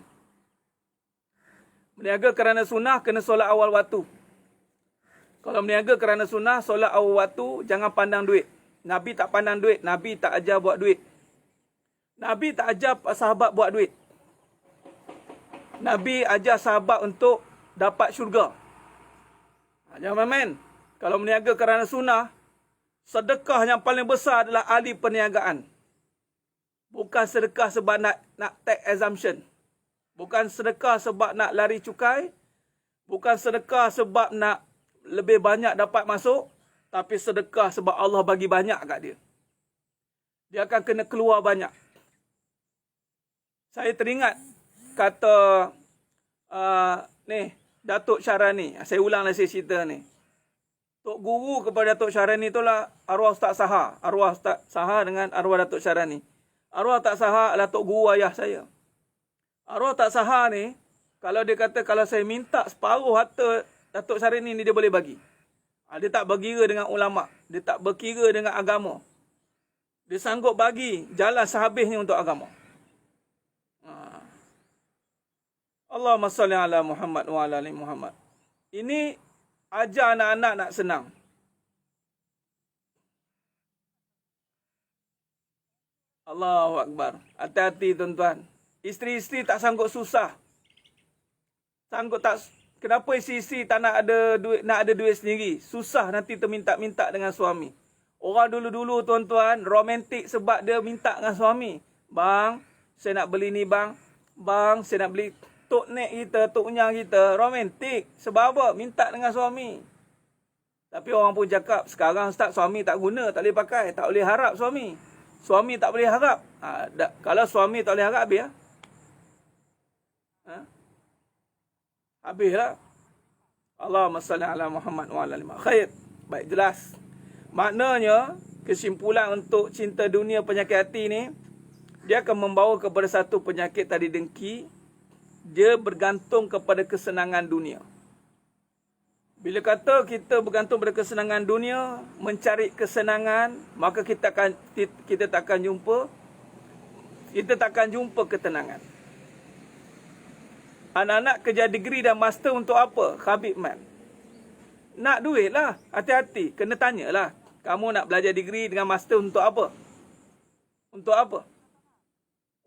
Berniaga kerana sunnah, kena solat awal waktu. Kalau berniaga kerana sunnah, solat awal waktu, jangan pandang duit. Nabi tak pandang duit. Nabi tak ajar buat duit. Nabi tak ajar sahabat buat duit. Nabi ajar sahabat untuk dapat syurga. Jangan main-main. Kalau berniaga kerana sunnah, sedekah yang paling besar adalah ahli perniagaan. Bukan sedekah sebab nak tax exemption. Bukan sedekah sebab nak lari cukai. Bukan sedekah sebab nak lebih banyak dapat masuk. Tapi sedekah sebab Allah bagi banyak kat dia. Dia akan kena keluar banyak. Saya teringat kata Datuk Syarani. Saya ulanglah saya cerita ni. Tok Guru kepada Datuk Syarani itulah arwah Ustaz Saha. Arwah Ustaz Saha dengan arwah Datuk Syarani. Arwah Ustaz Saha adalah Tok Guru ayah saya. Arwah Ustaz Saha ni, kalau dia kata kalau saya minta separuh harta Datuk Syarani ni dia boleh bagi. Dia tak berkira dengan ulama. Dia tak berkira dengan agama. Dia sanggup bagi jalan sehabisnya untuk agama. Allahumma salli ala Muhammad wa ala ali Muhammad. Ini ajar anak-anak nak senang. Allahu Akbar. Hati-hati tuan-tuan. Isteri-isteri tak sanggup susah. Kenapa isteri-isteri tak nak ada duit sendiri? Susah nanti terminta-minta dengan suami. Orang dulu-dulu tuan-tuan, romantik sebab dia minta dengan suami. Bang, saya nak beli ni bang. Bang, saya nak beli. Tok nek kita, tok nyang kita, romantik. Sebab apa? Minta dengan suami. Tapi orang pun cakap, sekarang Ustaz suami tak guna, tak boleh pakai. Tak boleh harap suami. Suami tak boleh harap. Kalau suami tak boleh harap, habis lah. Habislah. Allahumma salli ala Muhammad wa ala ali Muhammad. Khair. Baik, jelas. Maknanya, kesimpulan untuk cinta dunia penyakit hati ni, dia akan membawa kepada satu penyakit tadi dengki. Dia bergantung kepada kesenangan dunia. Bila kata kita bergantung pada kesenangan dunia, mencari kesenangan, maka kita takkan jumpa ketenangan. Anak-anak kerja degree dan master untuk apa? Khabib man. Nak duit lah. Hati-hati. Kena tanyalah. Kamu nak belajar degree dengan master untuk apa? Untuk apa?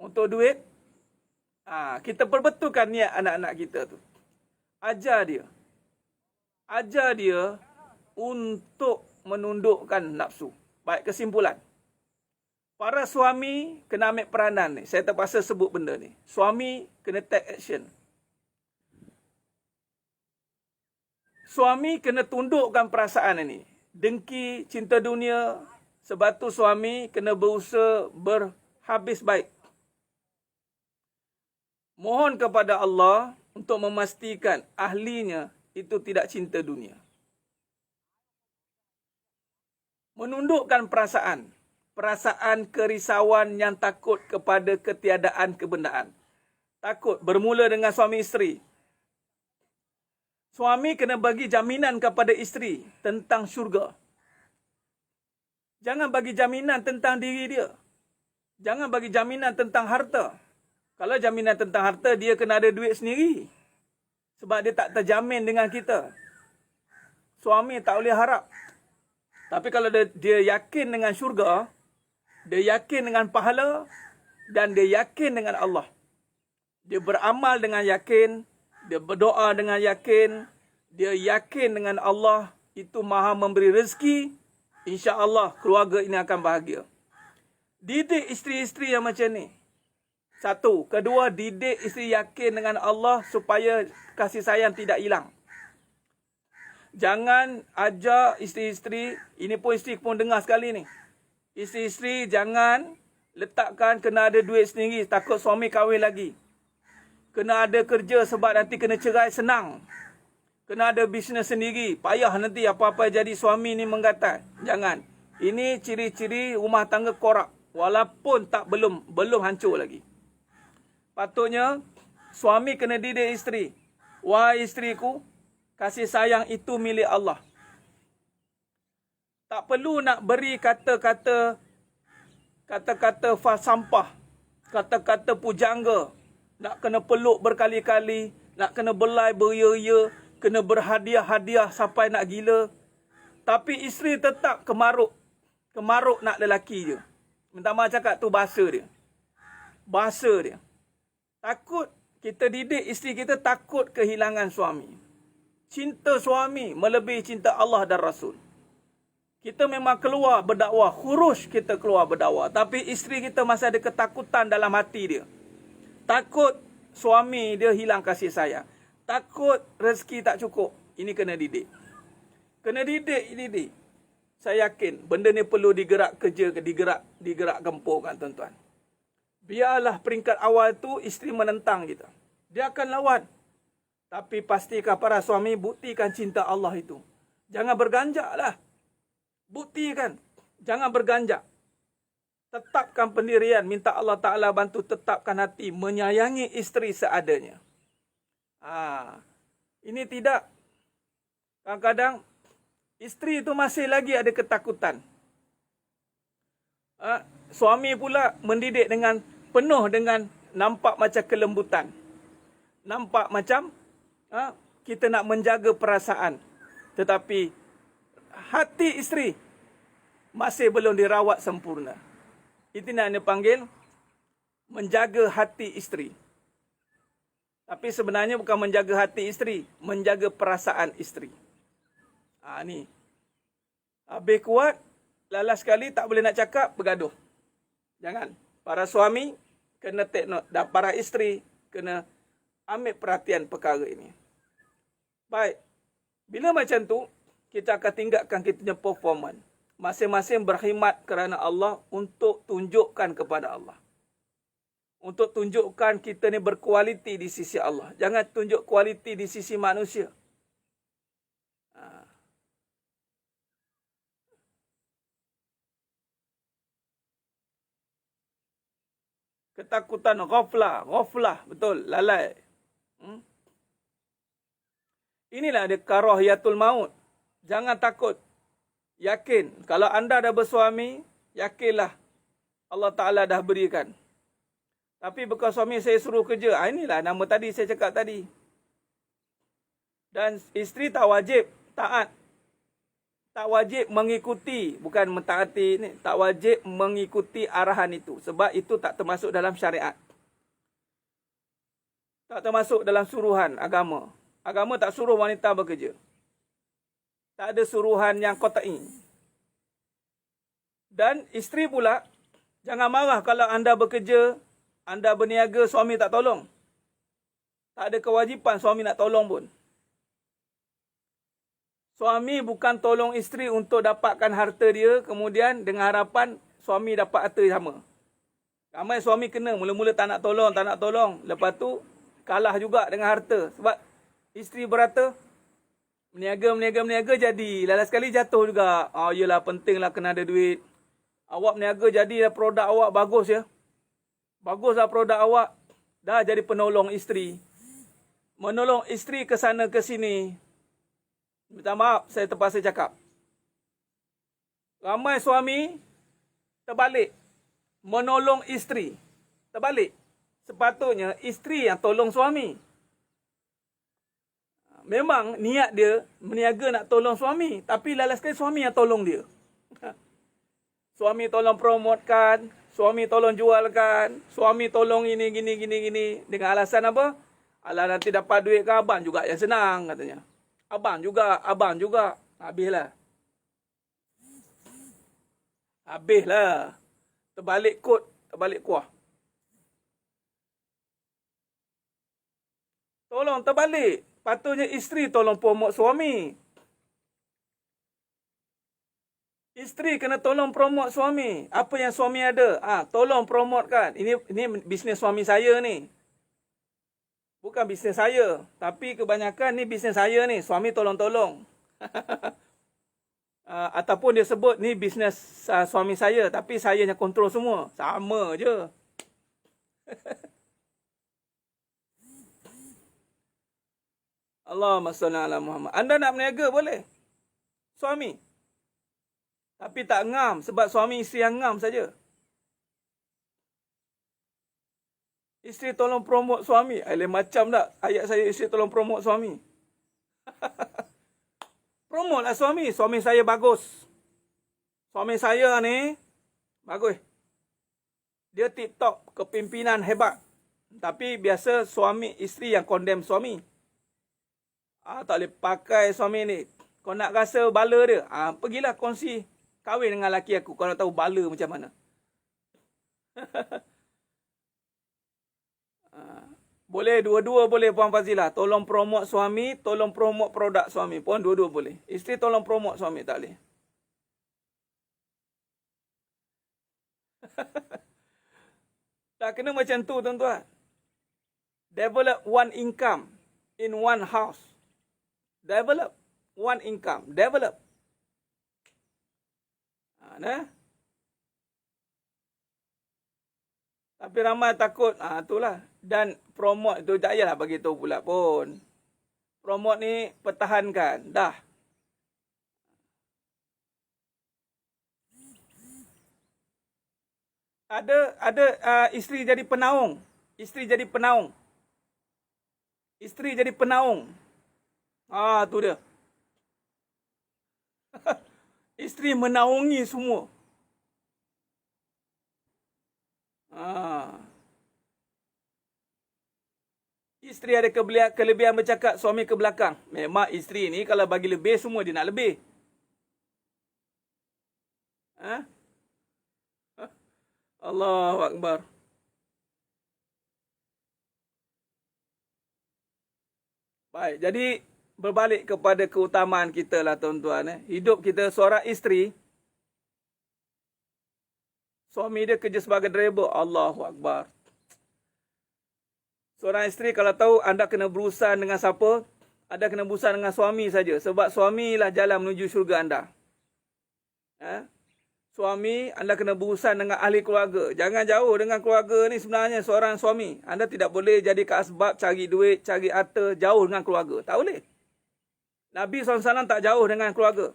Untuk duit? Kita perbetulkan niat anak-anak kita tu. Ajar dia untuk menundukkan nafsu. Baik, kesimpulan. Para suami kena ambil peranan ni. Saya terpaksa sebut benda ni. Suami kena take action. Suami kena tundukkan perasaan ini. Dengki, cinta dunia. Sebab tu suami kena berusaha berhabis baik. Mohon kepada Allah untuk memastikan ahlinya itu tidak cinta dunia. Menundukkan perasaan. Perasaan kerisauan yang takut kepada ketiadaan kebenaran. Takut. Bermula dengan suami isteri. Suami kena bagi jaminan kepada isteri tentang syurga. Jangan bagi jaminan tentang diri dia. Jangan bagi jaminan tentang harta. Kalau jaminan tentang harta, dia kena ada duit sendiri. Sebab dia tak terjamin dengan kita. Suami tak boleh harap. Tapi kalau dia yakin dengan syurga, dia yakin dengan pahala, dan dia yakin dengan Allah. Dia beramal dengan yakin, dia berdoa dengan yakin, dia yakin dengan Allah, itu maha memberi rezeki, insya-Allah keluarga ini akan bahagia. Didik isteri-isteri yang macam ni. Satu. Kedua, didik isteri yakin dengan Allah supaya kasih sayang tidak hilang. jangan ajar isteri-isteri, ini pun isteri pun dengar sekali ni. Isteri-isteri jangan letakkan kena ada duit sendiri, takut suami kahwin lagi. Kena ada kerja sebab nanti kena cerai senang. Kena ada bisnes sendiri, payah nanti apa-apa jadi suami ni menggatal. Jangan. Ini ciri-ciri rumah tangga korak. Walaupun belum hancur lagi. Patutnya suami kena didik isteri. Wahai isteriku, kasih sayang itu milik Allah. Tak perlu nak beri kata-kata sampah, kata-kata pujangga, nak kena peluk berkali-kali, nak kena belai beria-ria, kena berhadiah-hadiah sampai nak gila. Tapi isteri tetap kemaruk nak lelaki je. Minta maaf cakap tu bahasa dia. Bahasa dia. Takut kita didik isteri kita takut kehilangan suami. Cinta suami melebihi cinta Allah dan Rasul. Kita memang keluar berdakwah, khuruj kita keluar berdakwah. Tapi isteri kita masih ada ketakutan dalam hati dia. Takut suami dia hilang kasih sayang. Takut rezeki tak cukup. Ini kena didik. Kena didik. Saya yakin benda ni perlu digerak kerja, digerak gempurkan tuan-tuan. Biarlah peringkat awal tu isteri menentang kita. Dia akan lawan. Tapi pastikan para suami buktikan cinta Allah itu. Jangan berganjak lah. Buktikan. Jangan berganjak. Tetapkan pendirian. Minta Allah Ta'ala bantu tetapkan hati. Menyayangi isteri seadanya. Ini tidak. Kadang-kadang isteri itu masih lagi ada ketakutan. Suami pula mendidik dengan penuh dengan nampak macam kelembutan. Nampak macam kita nak menjaga perasaan. Tetapi hati isteri masih belum dirawat sempurna. Itu yang dipanggil menjaga hati isteri. Tapi sebenarnya bukan menjaga hati isteri, menjaga perasaan isteri. Ni. Habis kuat, lalas sekali tak boleh nak cakap, bergaduh. Jangan. Para suami kena take note. Dan para isteri kena ambil perhatian perkara ini. Baik. Bila macam tu, kita akan tingkatkan kita punya performance. Masing-masing berkhidmat kerana Allah untuk tunjukkan kepada Allah. Untuk tunjukkan kita ni berkualiti di sisi Allah. Jangan tunjuk kualiti di sisi manusia. Ketakutan, ghaflah, betul, lalai. Inilah dia karahiyatul maut. Jangan takut. Yakin. Kalau anda dah bersuami, yakinlah Allah Ta'ala dah berikan. Tapi bekas suami saya suruh kerja. Inilah nama tadi saya cakap tadi. Dan isteri tak wajib taat. Tak wajib mengikuti. Bukan mentaati ni. Tak wajib mengikuti arahan itu. Sebab itu tak termasuk dalam syariat. Tak termasuk dalam suruhan agama. Agama tak suruh wanita bekerja. Tak ada suruhan yang qat'i. Dan isteri pula, jangan marah kalau anda bekerja, anda berniaga, suami tak tolong. Tak ada kewajipan suami nak tolong pun. Suami bukan tolong isteri untuk dapatkan harta dia, kemudian dengan harapan suami dapat harta sama. Ramai suami kena, mula-mula tak nak tolong. Lepas tu, kalah juga dengan harta. Sebab isteri berharta, Meniaga jadi. Lalas sekali jatuh juga. Yelah pentinglah kena ada duit. Awak meniaga jadilah produk awak bagus ya. Baguslah produk awak. Dah jadi penolong isteri. Menolong isteri ke sana ke sini. Minta maaf saya terpaksa cakap. Ramai suami terbalik. Menolong isteri. Terbalik. Sepatutnya isteri yang tolong suami. Memang niat dia meniaga nak tolong suami. Tapi lalas sekali suami yang tolong dia. Suami tolong promotkan. Suami tolong jualkan. Suami tolong ini, gini. Dengan alasan apa? Alah nanti dapat duit ke abang juga yang senang katanya. Abang juga. Habislah. Terbalik kod, terbalik kuah. Tolong terbalik. Patutnya isteri tolong promote suami. Isteri kena tolong promote suami. Apa yang suami ada, tolong promotekan. Ini bisnes suami saya ni. Bukan bisnes saya. Tapi kebanyakan ni bisnes saya ni. Suami tolong-tolong. Ataupun dia sebut ni bisnes suami saya. Tapi saya yang kontrol semua. Sama je. Allahumma salli ala Muhammad. Anda nak berniaga boleh. Suami. Tapi tak ngam sebab suami isteri yang ngam saja. Isteri tolong promote suami. Lain macam tak ayat saya isteri tolong promote suami. Promote lah suami. Suami saya bagus. Suami saya ni bagus. Dia TikTok kepimpinan hebat. Tapi biasa suami isteri yang condemn suami. Tak boleh pakai suami ni. Kau nak rasa bala dia, pergilah kongsi kahwin dengan laki aku. Kau nak tahu bala macam mana. Boleh dua-dua boleh Puan Fazilah. Tolong promote suami, tolong promote produk suami. Puan dua-dua boleh. Isteri tolong promote suami tak boleh. Tak kena macam tu tuan-tuan. Develop one income in one house. Develop one income. Develop. Nah. Tapi ramai takut. Itulah. Dan promote tu tak payahlah bagi tahu pula pun. Promote ni pertahankan. Dah. Ada isteri jadi penaung. Isteri jadi penaung. Isteri jadi penaung. Tu dia. Isteri menaungi semua. Isteri ada kelebihan bercakap, suami ke belakang. Memang isteri ni kalau bagi lebih, semua dia nak lebih. Allahu Akbar. Baik, jadi berbalik kepada keutamaan kita lah tuan-tuan. Hidup kita seorang isteri, suami dia kerja sebagai driver. Allahu Akbar. Seorang isteri kalau tahu anda kena berurusan dengan siapa, anda kena berurusan dengan suami saja. Sebab suamilah jalan menuju syurga anda. Suami, anda kena berurusan dengan ahli keluarga. Jangan jauh dengan keluarga ni sebenarnya seorang suami. Anda tidak boleh jadi asbab cari duit, cari harta, jauh dengan keluarga. Tak boleh. Nabi SAW tak jauh dengan keluarga.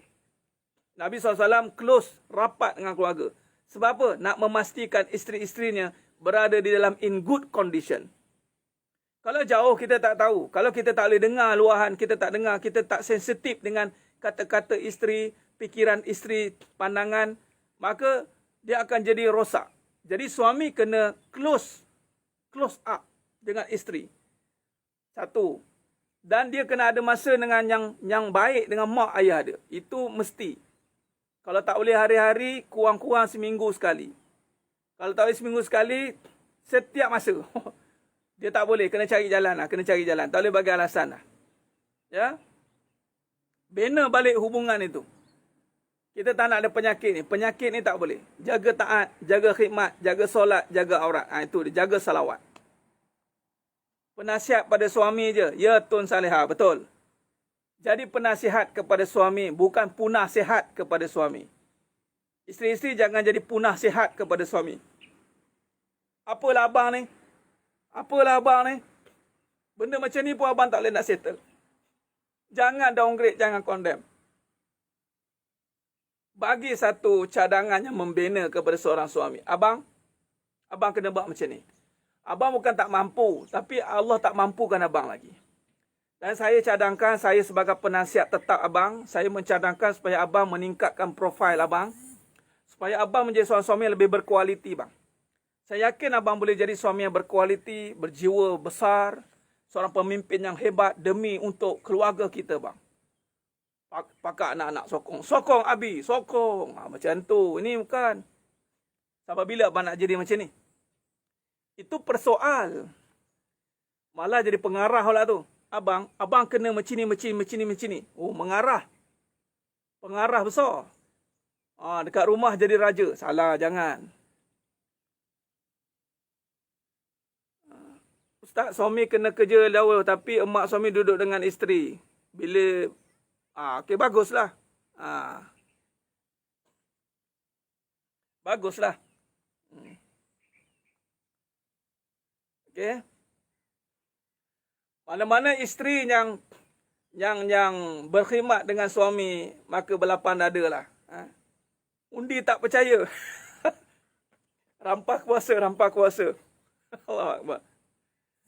Nabi SAW close, rapat dengan keluarga. Sebab apa? Nak memastikan isteri-isterinya berada di dalam in good condition. Kalau jauh kita tak tahu. Kalau kita tak boleh dengar luahan, kita tak dengar, kita tak sensitif dengan kata-kata isteri, pikiran isteri, pandangan, maka dia akan jadi rosak. Jadi suami kena close up dengan isteri. Satu. Dan dia kena ada masa dengan yang baik dengan mak ayah dia. Itu mesti. Kalau tak boleh hari-hari, kurang-kurang seminggu sekali. Kalau tak boleh seminggu sekali, setiap masa. Dia tak boleh, kena cari jalan lah. Kena cari jalan. Tak boleh bagi alasan lah. Ya? Bina balik hubungan itu. Kita tak nak ada penyakit ni. Penyakit ni tak boleh. Jaga taat, jaga khidmat, jaga solat, jaga aurat. Itu dia, jaga salawat. Penasihat pada suami je. Ya Tun Salihah, betul. Jadi penasihat kepada suami, bukan punah sihat kepada suami. Isteri-isteri jangan jadi punah sihat kepada suami. Apalah abang ni? Apalah abang ni? Benda macam ni pun abang tak boleh nak settle. Jangan downgrade, jangan condemn. Bagi satu cadangan yang membina kepada seorang suami. Abang kena buat macam ni. Abang bukan tak mampu, tapi Allah tak mampukan abang lagi. Dan saya cadangkan, saya sebagai penasihat tetap abang, saya mencadangkan supaya abang meningkatkan profil abang, supaya abang menjadi seorang suami yang lebih berkualiti, bang. Saya yakin abang boleh jadi suami yang berkualiti, berjiwa besar, seorang pemimpin yang hebat demi untuk keluarga kita, bang. Pakak anak-anak sokong. Sokong Abi, sokong. Macam tu. Ini bukan. Sampai bila abang nak jadi macam ni? Itu persoal. Malah jadi pengarah lah tu. Abang kena macam ni. Oh, mengarah. Pengarah besar. Dekat rumah jadi raja. Salah, jangan. Ustaz, suami kena kerja jauh tapi emak suami duduk dengan isteri. Bila okey, baguslah. Baguslah. Okey. Mana-mana isteri yang berkhidmat dengan suami, maka berlapan dada lah. Undi tak percaya. Rampas kuasa. Allah Akbar.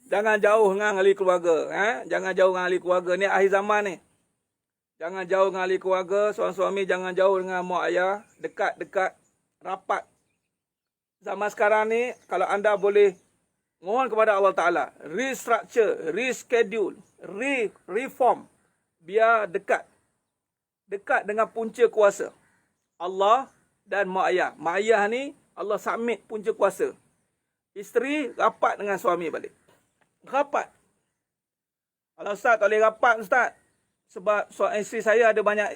Jangan jauh dengan ahli keluarga. Jangan jauh dengan ahli keluarga. Ni akhir zaman ni. Jangan jauh dengan ahli keluarga. Suami-suami jangan jauh dengan mak ayah. Dekat-dekat. Rapat. Zaman sekarang ni, kalau anda boleh mohon kepada Allah Ta'ala, restructure, reschedule, reform, biar dekat. Dekat dengan punca kuasa. Allah dan mak ayah. Mak ayah ni, Allah submit punca kuasa. Isteri rapat dengan suami balik. Rapat. Kalau Ustaz tak boleh rapat, Ustaz. Sebab isteri saya ada banyak,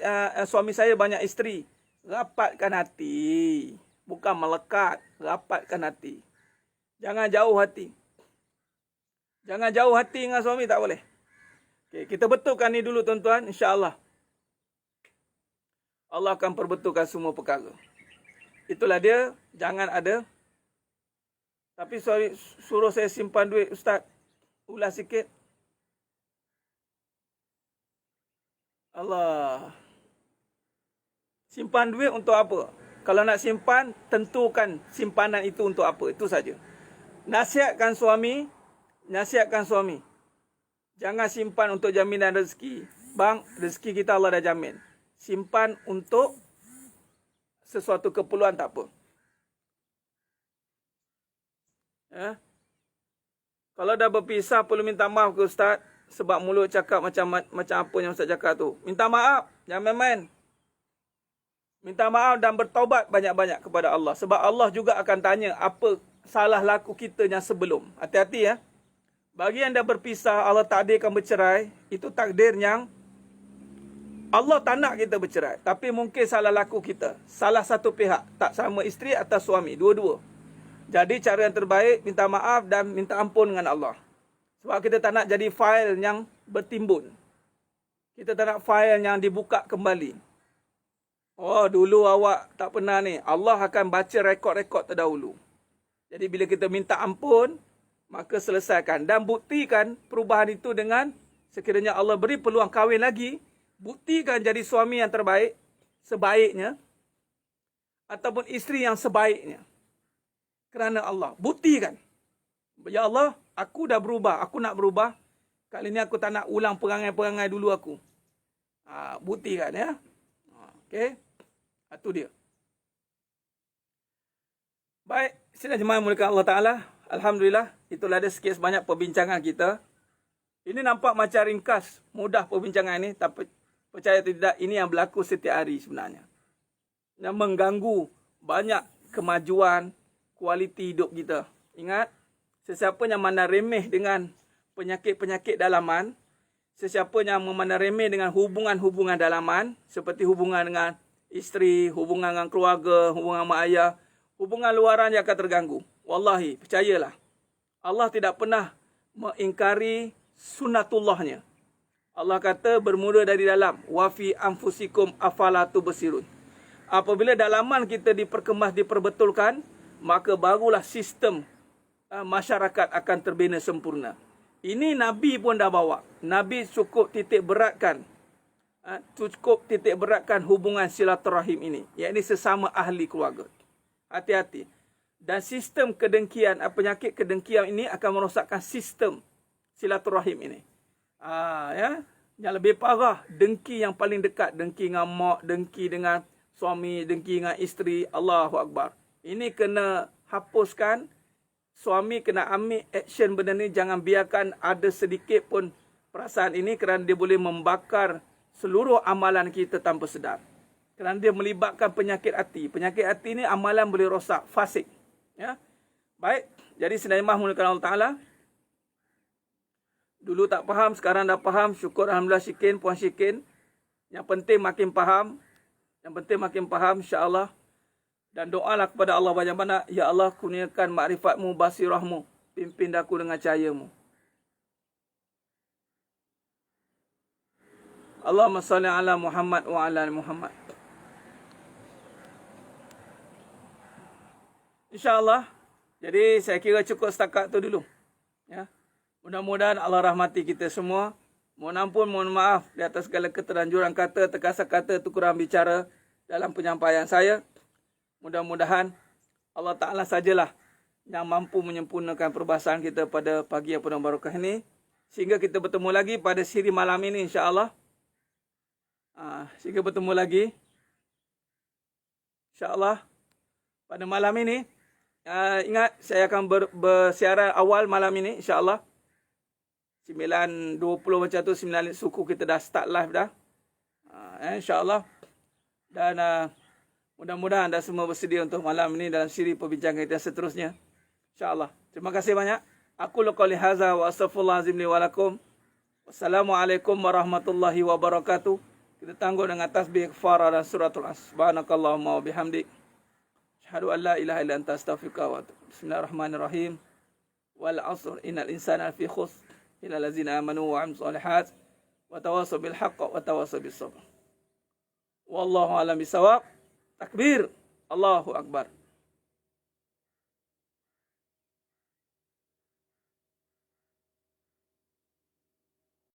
suami saya banyak isteri. Rapatkan hati. Bukan melekat. Rapatkan hati. Jangan jauh hati. Jangan jauh hati dengan suami, tak boleh. Okay, kita betulkan ni dulu tuan-tuan, insya-Allah. Allah akan perbetulkan semua perkara. Itulah dia, jangan ada. Tapi suruh saya simpan duit, Ustaz. Ulas sikit. Allah. Simpan duit untuk apa? Kalau nak simpan, tentukan simpanan itu untuk apa. Itu saja. Nasihatkan suami. Jangan simpan untuk jaminan rezeki. Bang, rezeki kita Allah dah jamin. Simpan untuk sesuatu keperluan, tak apa. Kalau dah berpisah, perlu minta maaf ke Ustaz. Sebab mulut cakap macam apa yang Ustaz cakap tu. Minta maaf. Jangan main-main. Minta maaf dan bertaubat banyak-banyak kepada Allah. Sebab Allah juga akan tanya apa salah laku kita yang sebelum. Hati-hati ya. Bagi yang dah berpisah, Allah takdirkan bercerai. Itu takdir yang Allah tak nak kita bercerai. Tapi mungkin salah laku kita. Salah satu pihak. Tak sama isteri atau suami. Dua-dua. Jadi cara yang terbaik, minta maaf dan minta ampun dengan Allah. Sebab kita tak nak jadi fail yang bertimbun. Kita tak nak fail yang dibuka kembali. Oh, dulu awak tak pernah ni. Allah akan baca rekod-rekod terdahulu. Jadi bila kita minta ampun, maka selesaikan. Dan buktikan perubahan itu dengan sekiranya Allah beri peluang kahwin lagi, buktikan jadi suami yang terbaik, sebaiknya, ataupun isteri yang sebaiknya. Kerana Allah. Buktikan. Ya Allah, aku dah berubah. Aku nak berubah. Kali ni aku tak nak ulang perangai-perangai dulu aku. Buktikan ya. Okey. Itu dia. Baik. Sila jemaah muliakan Allah Ta'ala. Alhamdulillah. Itulah ada sikit sebanyak perbincangan kita. Ini nampak macam ringkas. Mudah perbincangan ini. Tapi percaya tidak, ini yang berlaku setiap hari sebenarnya. Yang mengganggu banyak kemajuan kualiti hidup kita. Ingat, sesiapa yang memandang remeh dengan penyakit-penyakit dalaman, sesiapa yang memandang remeh dengan hubungan-hubungan dalaman, seperti hubungan dengan isteri, hubungan dengan keluarga, hubungan mak ayah, hubungan luaran yang akan terganggu. Wallahi, percayalah. Allah tidak pernah mengingkari sunnatullahnya. Allah kata bermula dari dalam. Wa fi anfusikum afala tubsirun. Apabila dalaman kita diperkemas, diperbetulkan, maka barulah sistem masyarakat akan terbina sempurna. Ini Nabi pun dah bawa. Nabi cukup titik beratkan hubungan silaturahim ini. Iaitu sesama ahli keluarga. Hati-hati. Dan sistem kedengkian, penyakit kedengkian ini akan merosakkan sistem silaturahim ini. Yang lebih parah, dengki yang paling dekat. Dengki dengan mak, dengki dengan suami, dengki dengan isteri. Allahu Akbar. Ini kena hapuskan. Suami kena ambil action benda ni. Jangan biarkan ada sedikit pun perasaan ini. Kerana dia boleh membakar seluruh amalan kita tanpa sedar. Kerana dia melibatkan penyakit hati. Penyakit hati ni amalan boleh rosak. Fasik. Ya. Baik. Jadi senayamah mulakan Allah Ta'ala. Dulu tak faham. Sekarang dah faham. Syukur Alhamdulillah Syikin. Puan Syikin. Yang penting makin faham. Yang penting makin faham insya-Allah. Dan doalah kepada Allah banyak-banyak, ya Allah kurniakan makrifat-Mu, basirah-Mu, pimpin aku dengan cahaya-Mu. Allahumma salli ala Muhammad wa ala ali Muhammad. InsyaAllah. Jadi saya kira cukup setakat tu dulu. Ya. Mudah-mudahan Allah rahmati kita semua. Mohon ampun, mohon maaf di atas segala keterlanjuran kata, terkasar kata, kurang bicara dalam penyampaian saya. Mudah-mudahan Allah Ta'ala sajalah yang mampu menyempurnakan perbahasan kita pada pagi yang penuh barakah ini. Sehingga kita bertemu lagi pada siri malam ini insyaAllah. Sehingga bertemu lagi insyaAllah pada malam ini. Ingat saya akan bersiaran awal malam ini insyaAllah. 9.20 macam tu, 9 suku kita dah start live dah. InsyaAllah. Dan mudah-mudahan anda semua bersedia untuk malam ini dalam siri perbincangan kita seterusnya. InsyaAllah. Terima kasih banyak. Aku qouli hadza wa astaghfirullahalazim li wa lakum. Wassalamualaikum warahmatullahi wabarakatuh. Kita tangguh dengan tasbih kafarah dan suratul as. Subhanakallahumma wa bihamdik. Asyhadu an la ilaha illa anta astaghfiruka wa atubu. Bismillahirrahmanirrahim. Wal 'asr innal insana lafi khusr illa allazina amanu wa 'amilus shalihat wa tawassaw bil haqq wa tawassaw bis sabr. Wallahu a'lam bisawab. Takbir. Allahu akbar.